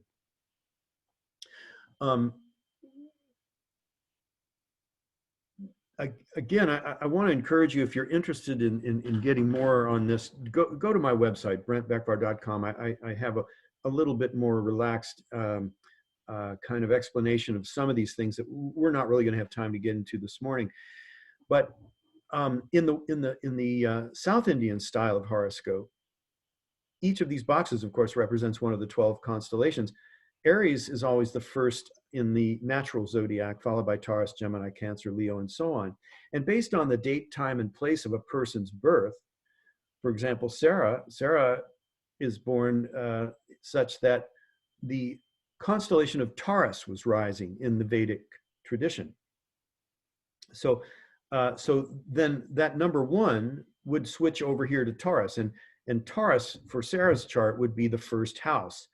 Again, I want to encourage you, if you're interested in getting more on this, go to my website, brentbeckvar.com. I have a little bit more relaxed kind of explanation of some of these things that we're not really going to have time to get into this morning. But in the South Indian style of horoscope, each of these boxes, of course, represents one of the 12 constellations. Aries is always the first in the natural zodiac, followed by Taurus, Gemini, Cancer, Leo, and so on. And based on the date, time, and place of a person's birth, for example, Sarah is born such that the constellation of Taurus was rising in the Vedic tradition. So, so then that number 1 would switch over here to Taurus, and Taurus for Sarah's chart would be the first house.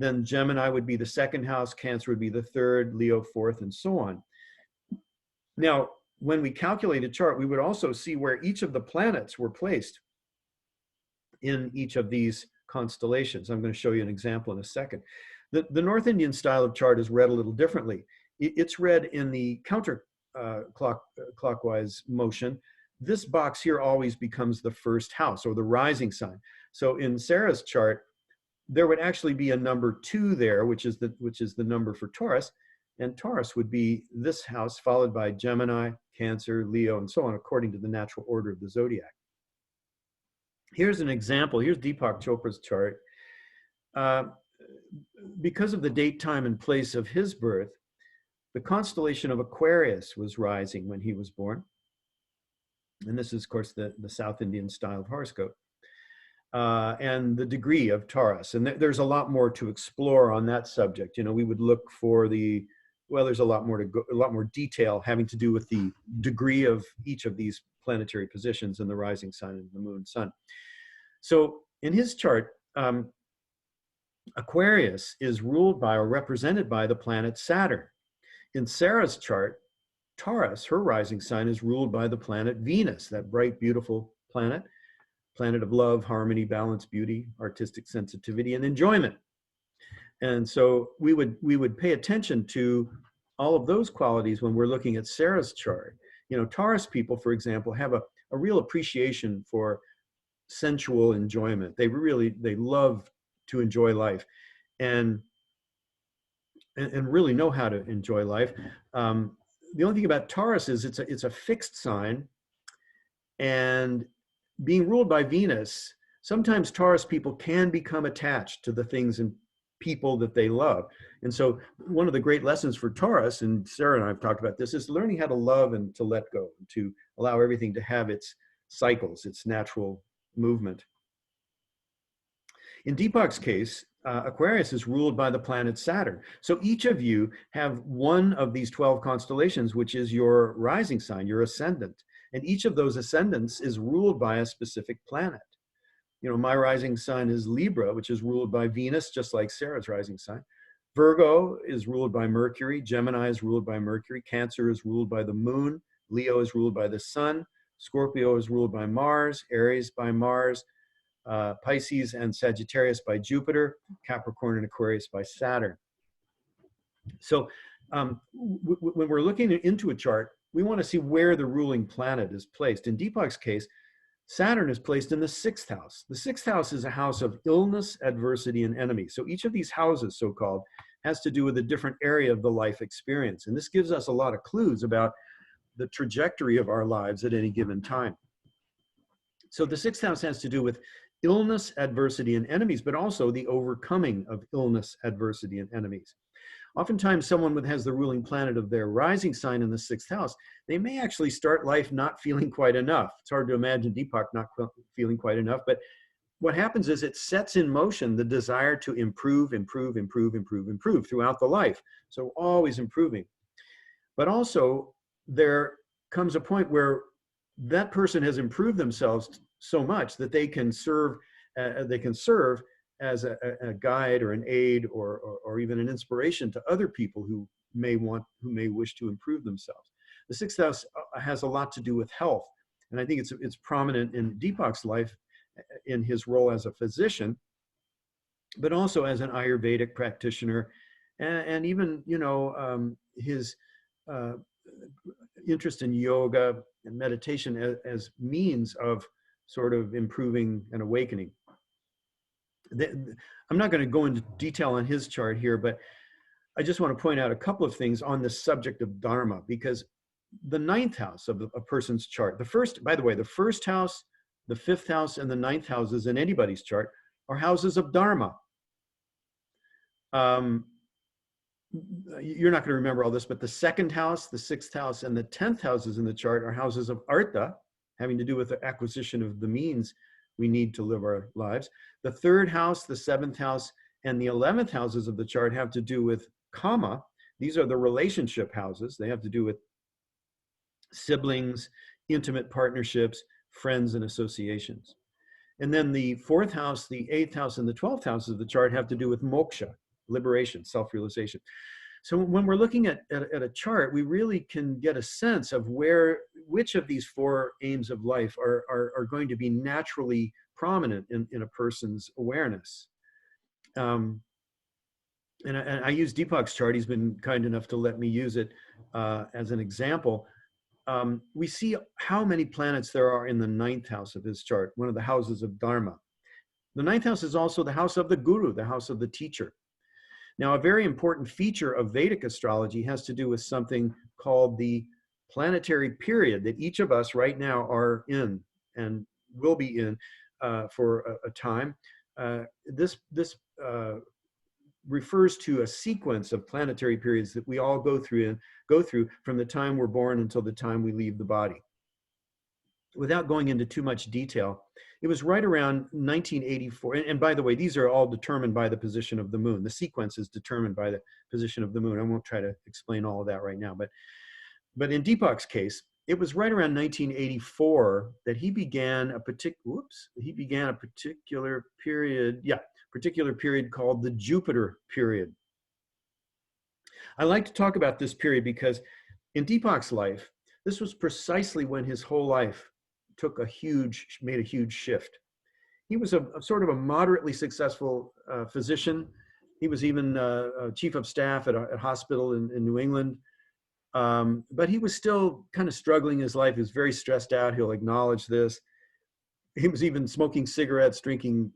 Then Gemini would be the second house, Cancer would be the third, Leo 4th, and so on. Now, when we calculate a chart, we would also see where each of the planets were placed in each of these constellations. I'm going to show you an example in a second. The North Indian style of chart is read a little differently. It's read in the clockwise motion. This box here always becomes the first house, or the rising sign. So in Sarah's chart, there would actually be a number 2 there, which is the number for Taurus, and Taurus would be this house, followed by Gemini, Cancer, Leo, and so on, according to the natural order of the zodiac. Here's an example. Here's Deepak Chopra's chart. Because of the date, time, and place of his birth, the constellation of Aquarius was rising when he was born. And this is, of course, the South Indian style of horoscope. And the degree of Taurus. And there's a lot more to explore on that subject. You know, we would look for there's a lot more detail having to do with the degree of each of these planetary positions and the rising sign and the moon, sun. So in his chart, Aquarius is ruled by or represented by the planet Saturn. In Sarah's chart, Taurus, her rising sign, is ruled by the planet Venus, that bright, beautiful planet of love, harmony, balance, beauty, artistic sensitivity, and enjoyment. And so we would pay attention to all of those qualities when we're looking at Sarah's chart. You know, Taurus people, for example, have a real appreciation for sensual enjoyment. They love to enjoy life and really know how to enjoy life. The only thing about Taurus is it's a fixed sign, and being ruled by Venus, sometimes Taurus people can become attached to the things and people that they love. And so one of the great lessons for Taurus, and Sarah and I have talked about this, is learning how to love and to let go, to allow everything to have its cycles, its natural movement. In Deepak's case, Aquarius is ruled by the planet Saturn. So each of you have one of these 12 constellations, which is your rising sign, your ascendant. And each of those ascendants is ruled by a specific planet. You know, my rising sign is Libra, which is ruled by Venus, just like Sarah's rising sign. Virgo is ruled by Mercury. Gemini is ruled by Mercury. Cancer is ruled by the moon. Leo is ruled by the sun. Scorpio is ruled by Mars. Aries by Mars. Pisces and Sagittarius by Jupiter. Capricorn and Aquarius by Saturn. So when we're looking into a chart, we want to see where the ruling planet is placed. In Deepak's case, Saturn is placed in the 6th house. The 6th house is a house of illness, adversity, and enemy. So each of these houses, so-called, has to do with a different area of the life experience. And this gives us a lot of clues about the trajectory of our lives at any given time. So the 6th house has to do with illness, adversity, and enemies, but also the overcoming of illness, adversity, and enemies. Oftentimes, someone who has the ruling planet of their rising sign in the 6th house, they may actually start life not feeling quite enough. It's hard to imagine Deepak not feeling quite enough, but what happens is it sets in motion the desire to improve, improve, improve, improve, improve throughout the life. So always improving. But also, there comes a point where that person has improved themselves so much that they can serve as a guide or an aid or even an inspiration to other people who may wish to improve themselves. The 6th house has a lot to do with health, and I think it's prominent in Deepak's life in his role as a physician, but also as an Ayurvedic practitioner, and even his interest in yoga and meditation as means of sort of improving and awakening. I'm not going to go into detail on his chart here, but I just want to point out a couple of things on the subject of Dharma, because the 9th house of a person's chart, by the way, the 1st house, the 5th house, and the 9th houses in anybody's chart are houses of Dharma. You're not going to remember all this, but the 2nd house, the 6th house, and the 10th houses in the chart are houses of Artha, having to do with the acquisition of the means we need to live our lives. The 3rd house, the 7th house, and the 11th houses of the chart have to do with Kama. These are the relationship houses. They have to do with siblings, intimate partnerships, friends, and associations. And then the 4th house, the 8th house, and the 12th houses of the chart have to do with moksha, liberation, self-realization. So when we're looking at a chart, we really can get a sense of which of these 4 aims of life are going to be naturally prominent in a person's awareness. And I use Deepak's chart. He's been kind enough to let me use it as an example. We see how many planets there are in the 9th house of his chart, one of the houses of Dharma. The 9th house is also the house of the guru, the house of the teacher. Now, a very important feature of Vedic astrology has to do with something called the planetary period that each of us right now are in and will be in for a time. This refers to a sequence of planetary periods that we all go through from the time we're born until the time we leave the body. Without going into too much detail, it was right around 1984. And by the way, these are all determined by the position of the moon. The sequence is determined by the position of the moon. I won't try to explain all of that right now. But in Deepak's case, it was right around 1984 that he began a particular period called the Jupiter period. I like to talk about this period because in Deepak's life, this was precisely when his whole life made a huge shift. He was a sort of a moderately successful physician. He was even chief of staff at a hospital in New England. But he was still kind of struggling in his life. He was very stressed out. He'll acknowledge this. He was even smoking cigarettes, drinking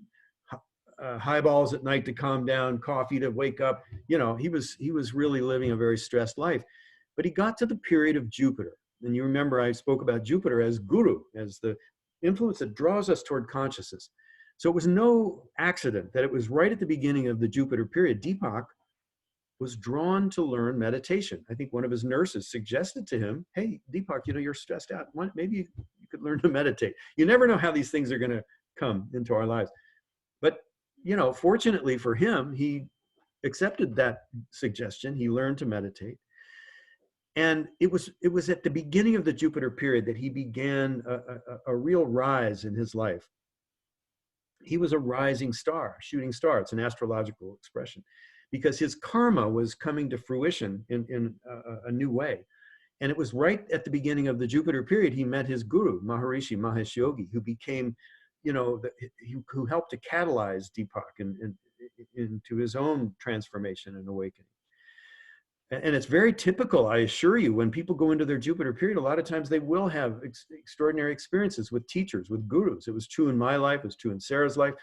highballs at night to calm down, coffee to wake up. He was really living a very stressed life. But he got to the period of Jupiter. And you remember I spoke about Jupiter as guru, as the influence that draws us toward consciousness. So it was no accident that it was right at the beginning of the Jupiter period. Deepak was drawn to learn meditation. I think one of his nurses suggested to him, hey, Deepak, you're stressed out. Maybe you could learn to meditate. You never know how these things are going to come into our lives. But, fortunately for him, he accepted that suggestion. He learned to meditate. And it was at the beginning of the Jupiter period that he began a real rise in his life. he was a rising star, shooting star. It's an astrological expression, because his karma was coming to fruition in a new way. And it was right at the beginning of the Jupiter period, he met his guru, Maharishi Mahesh Yogi, who became, who helped to catalyze Deepak into his own transformation and awakening. And it's very typical, I assure you, when people go into their Jupiter period, a lot of times they will have extraordinary experiences with teachers, with gurus. It was true in my life, it was true in Sarah's life.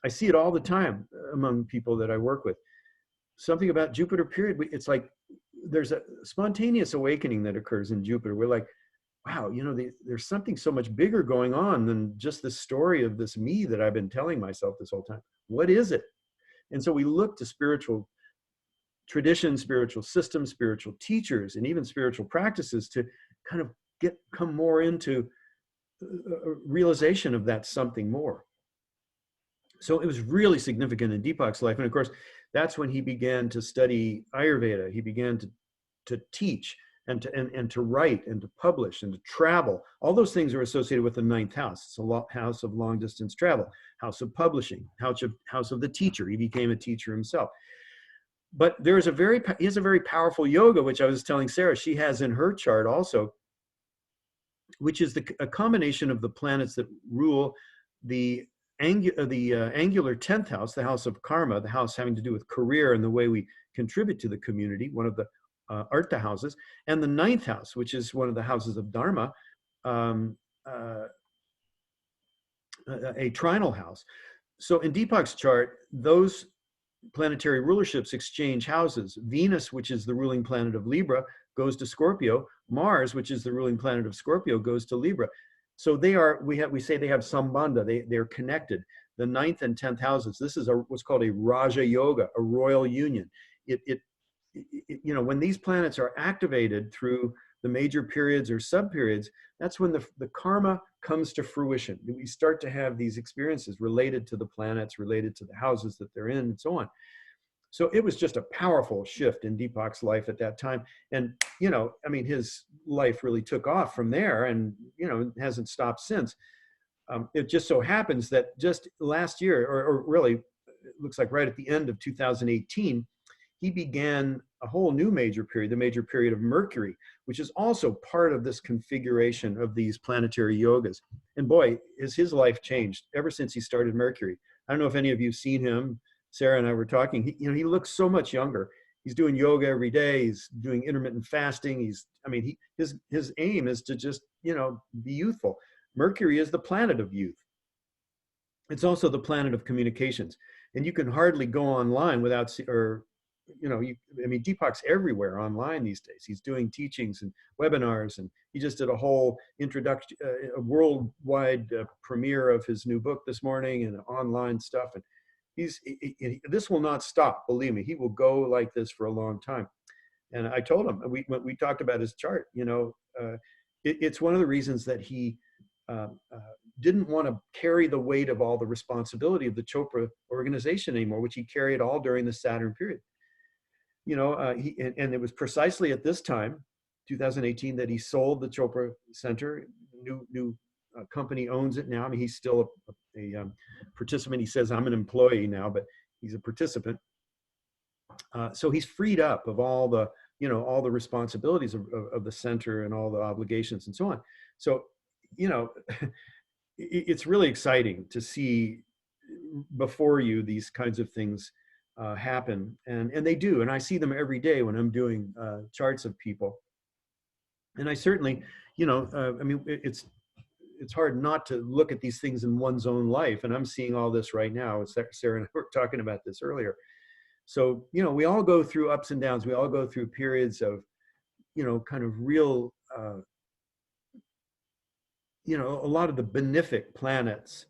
I see it all the time among people that I work with. Something about Jupiter period, it's like there's a spontaneous awakening that occurs in Jupiter. We're like, wow, there's something so much bigger going on than just the story of this me that I've been telling myself this whole time. What is it? And so we look to spiritual traditions, spiritual systems, spiritual teachers, and even spiritual practices to kind of come more into a realization of that something more. So it was really significant in Deepak's life. And of course, that's when he began to study Ayurveda. He began to teach and to write and to publish and to travel. All those things are associated with the ninth house. It's a house of long distance travel, house of publishing, house of the teacher. He became a teacher himself. But he has a very powerful yoga, which I was telling Sarah, she has in her chart also, which is a combination of the planets that rule the angular 10th house, the house of karma, the house having to do with career and the way we contribute to the community, one of the artha houses, and the ninth house, which is one of the houses of dharma, a trinal house. So in Deepak's chart, those planetary rulerships exchange houses. Venus, which is the ruling planet of Libra, goes to Scorpio. Mars, which is the ruling planet of Scorpio, goes to Libra. So we say they have sambandha, they're connected. The ninth and 10th houses, this is what's called a Raja Yoga, a royal union. When these planets are activated through the major periods or sub-periods, that's when the karma comes to fruition. We start to have these experiences related to the planets, related to the houses that they're in, and so on. So it was just a powerful shift in Deepak's life at that time. And, his life really took off from there and, hasn't stopped since. It just so happens that just last year, or really, it looks like right at the end of 2018, he began a whole new major period, the major period of Mercury, which is also part of this configuration of these planetary yogas. And boy, has his life changed ever since he started Mercury. I don't know if any of you have seen him. Sarah and I were talking. He looks so much younger. He's doing yoga every day. He's doing intermittent fasting. His aim is to just, be youthful. Mercury is the planet of youth. It's also the planet of communications. And you can hardly go online without, Deepak's everywhere online these days. He's doing teachings and webinars, and he just did a whole introduction, a worldwide premiere of his new book this morning and online stuff. And this will not stop. Believe me, he will go like this for a long time. And I told him, we talked about his chart. It's one of the reasons that he didn't want to carry the weight of all the responsibility of the Chopra organization anymore, which he carried all during the Saturn period. And it was precisely at this time, 2018, that he sold the Chopra Center. New company owns it now. He's still a participant. He says, I'm an employee now, but he's a participant. So he's freed up of all the responsibilities of the center and all the obligations and so on. So, it's really exciting to see before you these kinds of things happen, and they do, and I see them every day when I'm doing charts of people. And I certainly, it's hard not to look at these things in one's own life, and I'm seeing all this right now. Sarah and I were talking about this earlier. So, we all go through ups and downs. We all go through periods of, kind of real, a lot of the benefic planets,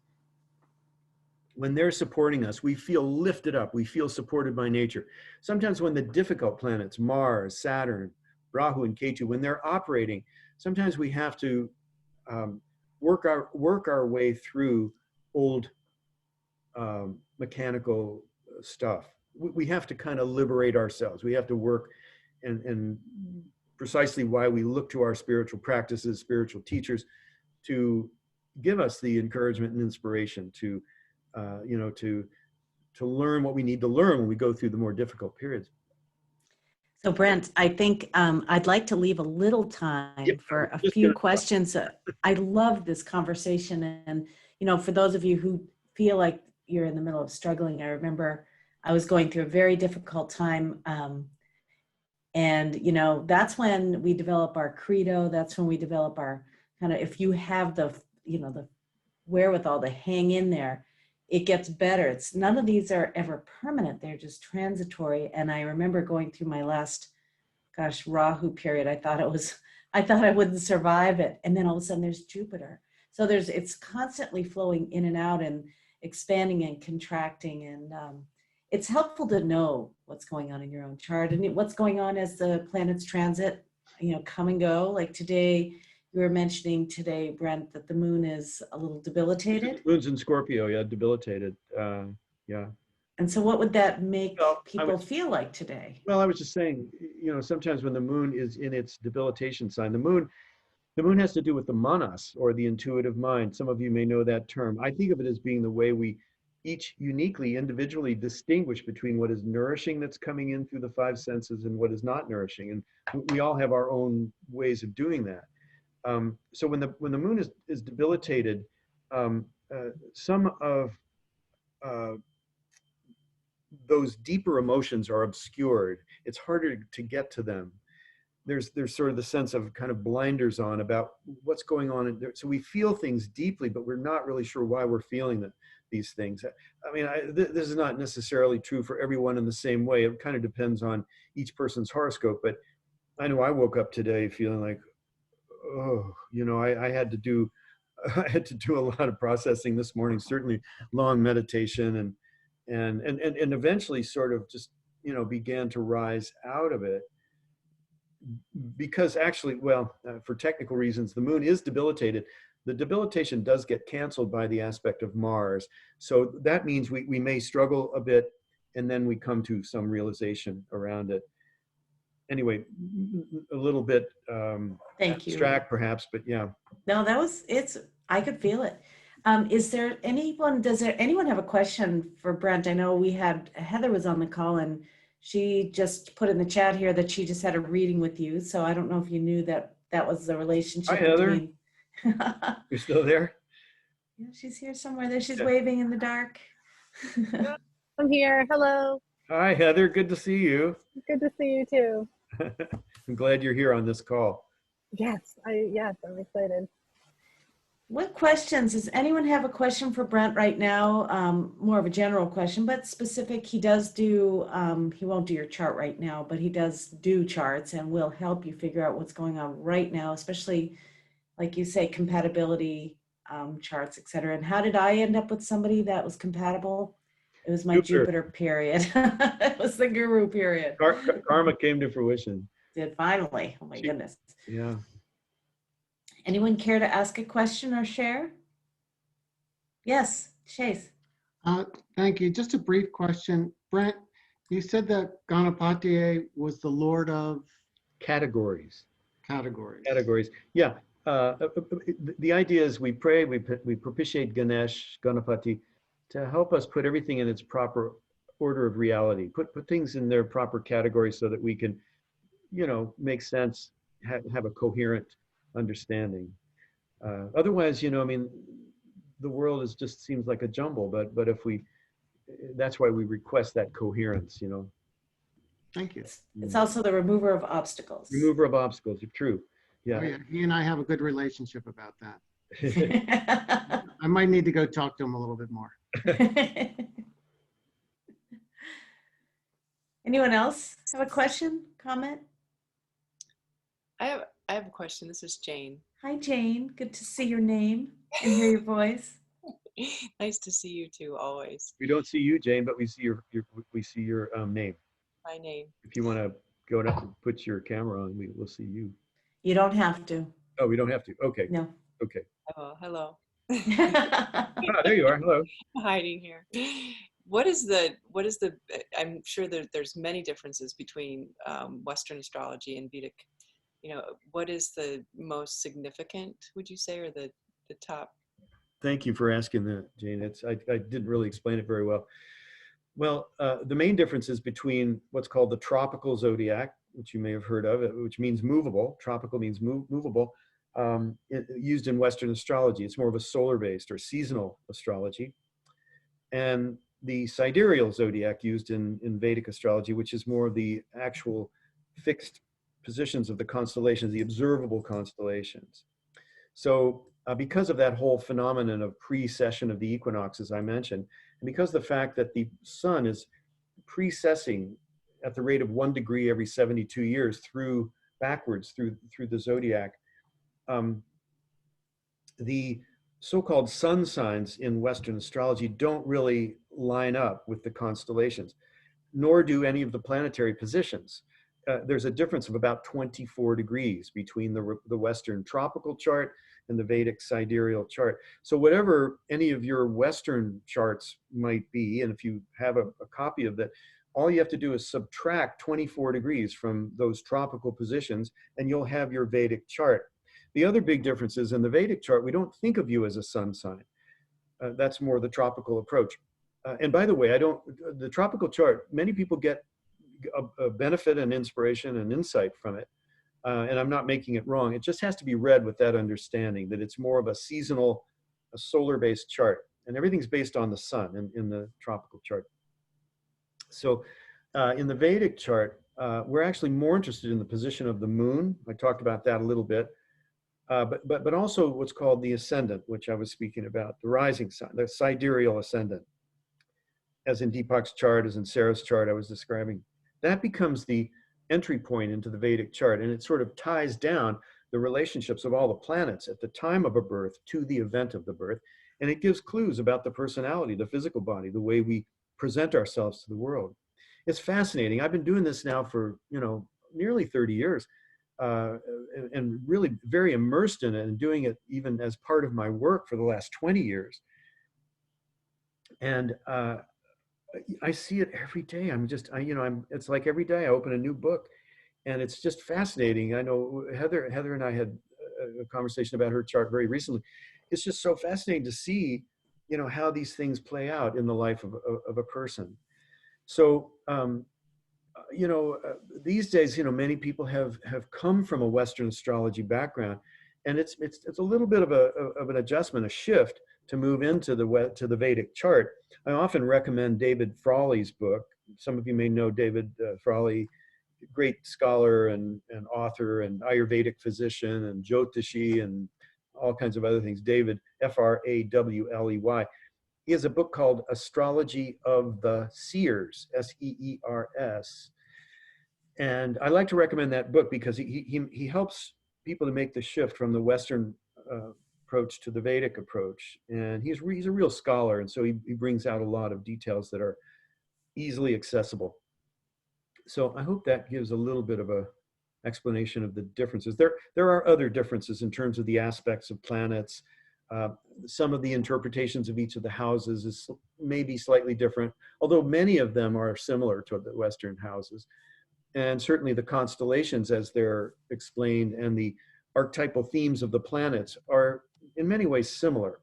when they're supporting us, we feel lifted up. We feel supported by nature. Sometimes when the difficult planets, Mars, Saturn, Rahu, and Ketu, when they're operating, sometimes we have to work our way through old mechanical stuff. We have to kind of liberate ourselves. We have to work, and precisely why we look to our spiritual practices, spiritual teachers, to give us the encouragement and inspiration to to learn what we need to learn when we go through the more difficult periods. So Brent, I think I'd like to leave a little time for a few questions. I love this conversation. And, for those of you who feel like you're in the middle of struggling, I remember I was going through a very difficult time. And, that's when we develop our credo. That's when we develop our kind of, if you have the wherewithal to hang in there, it gets better. It's none of these are ever permanent. They're just transitory. And I remember going through my last, Rahu period. I thought I wouldn't survive it. And then all of a sudden there's Jupiter. So it's constantly flowing in and out and expanding and contracting. And it's helpful to know what's going on in your own chart and what's going on as the planets transit, come and go. Like today, you were mentioning today, Brent, that the moon is a little debilitated. Moon's in Scorpio, yeah, debilitated. Yeah. And so what would that make people feel like today? Well, I was just saying, sometimes when the moon is in its debilitation sign, the moon has to do with the manas, or the intuitive mind. Some of you may know that term. I think of it as being the way we each uniquely, individually distinguish between what is nourishing that's coming in through the five senses and what is not nourishing. And we all have our own ways of doing that. So when the moon is debilitated, some of those deeper emotions are obscured. It's harder to get to them. There's sort of the sense of kind of blinders on about what's going on. So we feel things deeply, but we're not really sure why we're feeling these things. I mean, this is not necessarily true for everyone in the same way. It kind of depends on each person's horoscope. But I know I woke up today feeling like, I had to do a lot of processing this morning. Certainly, long meditation, and eventually sort of just began to rise out of it. Because actually, for technical reasons, the moon is debilitated. The debilitation does get canceled by the aspect of Mars. So that means we may struggle a bit, and then we come to some realization around it. Anyway, a little bit abstract perhaps, but yeah. No, I could feel it. Does anyone have a question for Brent? I know Heather was on the call, and she just put in the chat here that she just had a reading with you. So I don't know if you knew that was the relationship. Hi, Heather. You're still there? Yeah, she's here somewhere. There, she's waving in the dark. I'm here. Hello. Hi, Heather. Good to see you. Good to see you too. I'm glad you're here on this call. Yes, I'm excited. What questions? Does anyone have a question for Brent right now? More of a general question, but specific. He does do, he won't do your chart right now, but he does do charts and will help you figure out what's going on right now, especially, like you say, compatibility charts, et cetera. And how did I end up with somebody that was compatible? It was my Jupiter period. It was the guru period. Karma came to fruition. Did finally. Oh my goodness. Yeah. Anyone care to ask a question or share? Yes, Chase. Thank you. Just a brief question. Brent, you said that Ganapati was the lord of? Categories. Categories. Yeah. The idea is we pray, we propitiate Ganesh, Ganapati, to help us put everything in its proper order of reality, put things in their proper categories so that we can, make sense, have a coherent understanding. Otherwise, the world just seems like a jumble, but if that's why we request that coherence, Thank you. It's also the remover of obstacles. Remover of obstacles, true. Yeah. Oh, yeah. He and I have a good relationship about that. I might need to go talk to him a little bit more. Anyone else have a question, comment? I have a question. This is Jane. Hi, Jane. Good to see your name and hear your voice. Nice to see you too, always. We don't see you, Jane, but we see your name. My name. If you want to go up and put your camera on, we'll see you. You don't have to. Oh, we don't have to. Okay. No. Okay. Oh, hello. There you are. Hello. Hiding here. What is the? I'm sure there's many differences between Western astrology and Vedic. What is the most significant, would you say, or the top Thank you for asking that, Jane. I didn't really explain it very well. Well, the main difference is between what's called the tropical zodiac, which you may have heard of, which means movable. Tropical means movable, used in Western astrology. It's more of a solar-based or seasonal astrology. And the sidereal zodiac used in Vedic astrology, which is more of the actual fixed positions of the constellations, the observable constellations. So because of that whole phenomenon of precession of the equinox, as I mentioned, and because of the fact that the sun is precessing at the rate of 1 degree every 72 years backwards through the zodiac, the so-called sun signs in Western astrology don't really line up with the constellations, nor do any of the planetary positions. There's a difference of about 24 degrees between the Western tropical chart and the Vedic sidereal chart. So whatever any of your Western charts might be, and if you have a copy of that, all you have to do is subtract 24 degrees from those tropical positions, and you'll have your Vedic chart. The other big difference is in the Vedic chart, we don't think of you as a sun sign. That's more the tropical approach. And by the way, the tropical chart, many people get a benefit and inspiration and insight from it. And I'm not making it wrong. It just has to be read with that understanding that it's more of a seasonal, a solar-based chart. And everything's based on the sun in the tropical chart. So in the Vedic chart, we're actually more interested in the position of the moon. I talked about that a little bit. But also what's called the ascendant, which I was speaking about, the rising sign, the sidereal ascendant, as in Deepak's chart, as in Sarah's chart I was describing. That becomes the entry point into the Vedic chart, and it sort of ties down the relationships of all the planets at the time of a birth to the event of the birth, and it gives clues about the personality, the physical body, the way we present ourselves to the world. It's fascinating. I've been doing this now for, nearly 30 years. And really very immersed in it and doing it even as part of my work for the last 20 years. And I see it every day. It's like every day I open a new book, and it's just fascinating. I know Heather and I had a conversation about her chart very recently. It's just so fascinating to see, how these things play out in the life of a person. So, these days, many people have come from a Western astrology background, and it's a little bit of an adjustment, a shift to move into the Vedic chart. I often recommend David Frawley's book. Some of you may know David Frawley, great scholar and author and Ayurvedic physician and Jyotishi and all kinds of other things. David, Frawley. He has a book called Astrology of the Seers, Seers. And I like to recommend that book because he helps people to make the shift from the Western approach to the Vedic approach. And he's a real scholar, and so he brings out a lot of details that are easily accessible. So I hope that gives a little bit of a explanation of the differences. There are other differences in terms of the aspects of planets. Some of the interpretations of each of the houses is maybe slightly different, although many of them are similar to the Western houses. And certainly the constellations as they're explained and the archetypal themes of the planets are in many ways similar.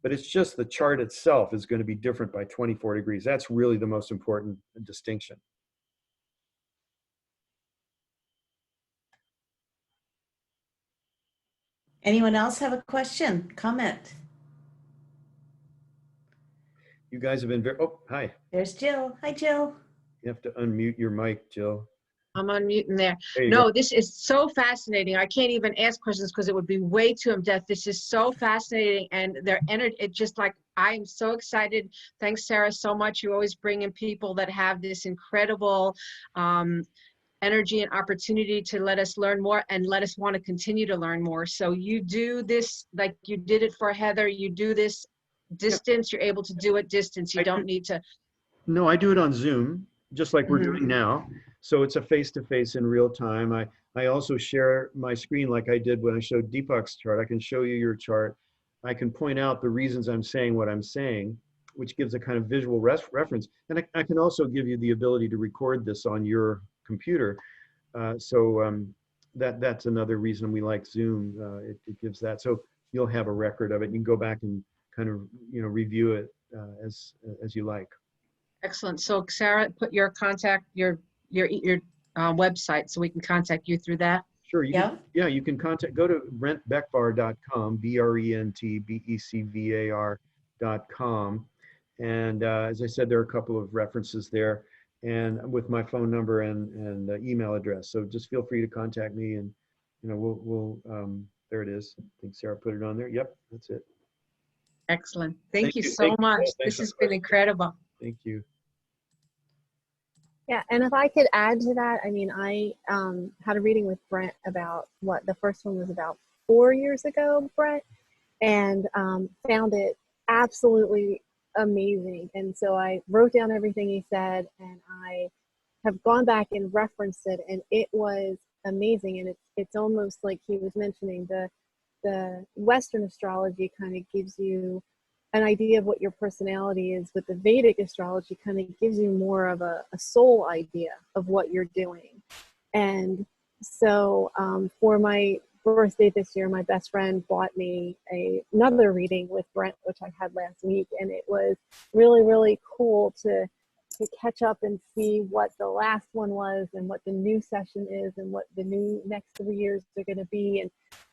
But it's just the chart itself is going to be different by 24 degrees. That's really the most important distinction. Anyone else have a question, comment? You guys have been oh, hi. There's Jill. Hi, Jill. You have to unmute your mic, Jill. I'm unmuting there. There you No, go. this is so fascinating. I can't even ask questions because it would be way too in-depth. This is so fascinating, and their energy, it just like, I am so excited. Thanks, Sarah, so much. You always bring in people that have this incredible energy and opportunity to let us learn more and let us want to continue to learn more. So you do this, like you did it for Heather, you do this distance, you're able to do it distance. You don't need to. No, I do it on Zoom, just like we're doing now. So it's a face-to-face in real time. I also share my screen like I did when I showed Deepak's chart. I can show you your chart. I can point out the reasons I'm saying what I'm saying, which gives a kind of visual reference. And I can also give you the ability to record this on your computer. That's another reason we like Zoom. It gives that. So you'll have a record of it. You can go back and kind of, review it as you like. Excellent. So Sarah, put your contact, your website so we can contact you through that. Sure. Yeah. You can go to brentbeckvar.com, BRENTBECVAR.com. And as I said, there are a couple of references there, and with my phone number and email address. So just feel free to contact me, and we'll there it is. I think Sarah put it on there. Yep, that's it. Excellent. Thank you so Thank you. much. Thanks This for has the been question. incredible. Thank you. Yeah, and if I could add to that, I mean, I had a reading with Brent about the first one was about 4 years ago, Brent, and found it absolutely amazing. And so I wrote down everything he said, and I have gone back and referenced it, and it was amazing. And it's almost like he was mentioning the Western astrology kind of gives you an idea of what your personality is, but the Vedic astrology kind of gives you more of a soul idea of what you're doing. And so for my birthday this year, my best friend bought me another reading with Brent, which I had last week, and it was really, really cool to catch up and see what the last one was and what the new session is and what the new next 3 years are going to be.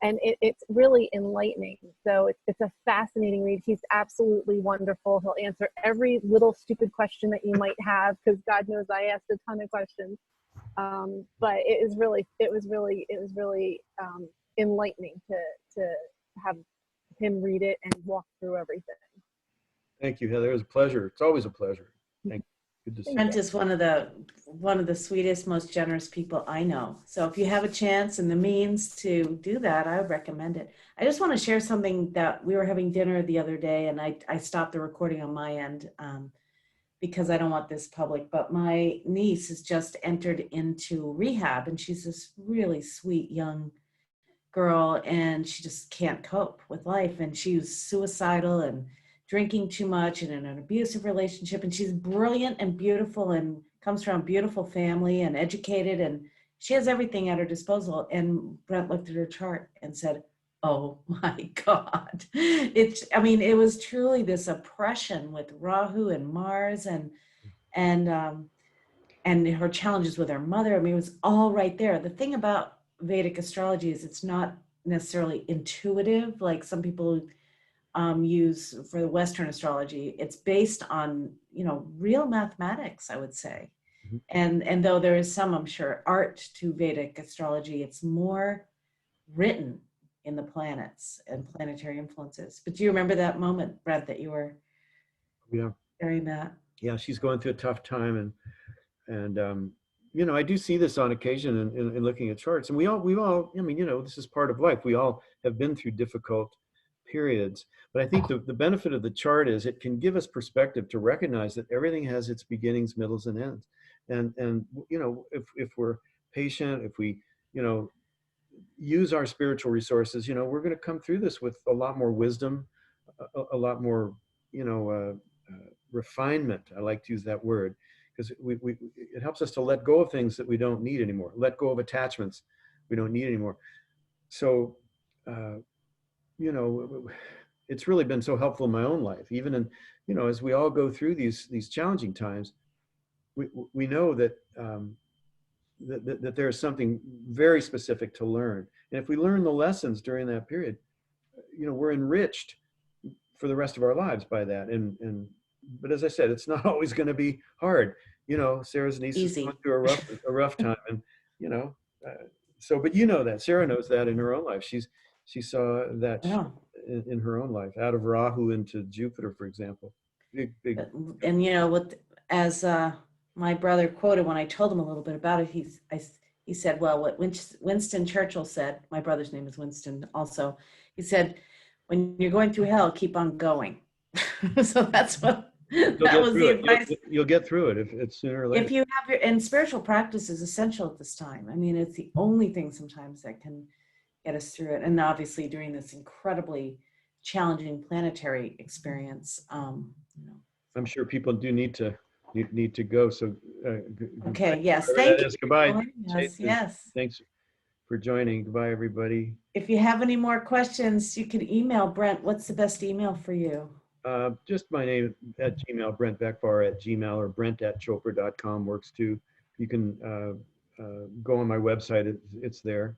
And it's really enlightening. So it's a fascinating read. He's absolutely wonderful. He'll answer every little stupid question that you might have, because God knows I asked a ton of questions. But it was really enlightening to have him read it and walk through everything. Thank you, Heather. It was a pleasure. It's always a pleasure. Thank you. Good to see you. Brent is one of the sweetest, most generous people I know. So if you have a chance and the means to do that, I would recommend it. I just want to share something that we were having dinner the other day, and I stopped the recording on my end because I don't want this public, but my niece has just entered into rehab, and she's this really sweet young girl, and she just can't cope with life. And she was suicidal and drinking too much and in an abusive relationship. And she's brilliant and beautiful and comes from a beautiful family and educated, and she has everything at her disposal. And Brent looked at her chart and said, oh my God. It was truly this oppression with Rahu and Mars and her challenges with her mother. I mean, it was all right there. The thing about Vedic astrology is it's not necessarily intuitive like some people use for the Western astrology. It's based on, real mathematics, I would say. Mhm. And though there is some, I'm sure, art to Vedic astrology, it's more written in the planets and planetary influences. But do you remember that moment, Brent, that you were Yeah. sharing that? Yeah, she's going through a tough time, and I do see this on occasion in looking at charts, and we all, this is part of life. We all have been through difficult periods, but I think the benefit of the chart is it can give us perspective to recognize that everything has its beginnings, middles, and ends. And if we're patient, if we use our spiritual resources, we're going to come through this with a lot more wisdom, a lot more refinement. I like to use that word because it helps us to let go of things that we don't need anymore, let go of attachments we don't need anymore. So it's really been so helpful in my own life, even in, as we all go through these challenging times, we know that, that there's something very specific to learn. And if we learn the lessons during that period, we're enriched for the rest of our lives by that. But as I said, it's not always going to be hard. Sarah's niece is going through a rough time, and but that Sarah knows that in her own life. She saw that in her own life, out of Rahu into Jupiter, for example. Big. And as my brother quoted when I told him a little bit about it, he said, well, what Winston Churchill said, my brother's name is Winston also, he said, when you're going through hell, keep on going. So that's what, that was the advice. You'll get through it if it's sooner or later. If you have and spiritual practice is essential at this time. I mean, it's the only thing sometimes that can get us through it. And obviously during this incredibly challenging planetary experience, I'm sure people do need to go. So okay, yes, thank you. Goodbye. Yes. Thanks for joining. Goodbye, everybody. If you have any more questions, you can email Brent. What's the best email for you? Just my name at Gmail, Brent Beckbar at Gmail, or brent@chopra.com works too. You can go on my website. It's there.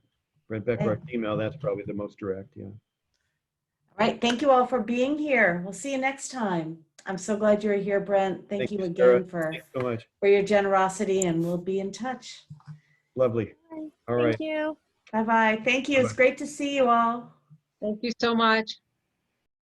Brent Beckbar at Gmail. That's probably the most direct. Yeah. All right. Thank you all for being here. We'll see you next time. I'm so glad you're here, Brent. Thank you Sarah. again for Thanks so much. your generosity, and we'll be in touch. Lovely. Bye. All right. Thank you. Bye-bye. Thank you. It's Bye-bye. great to see you all. Thank you so much.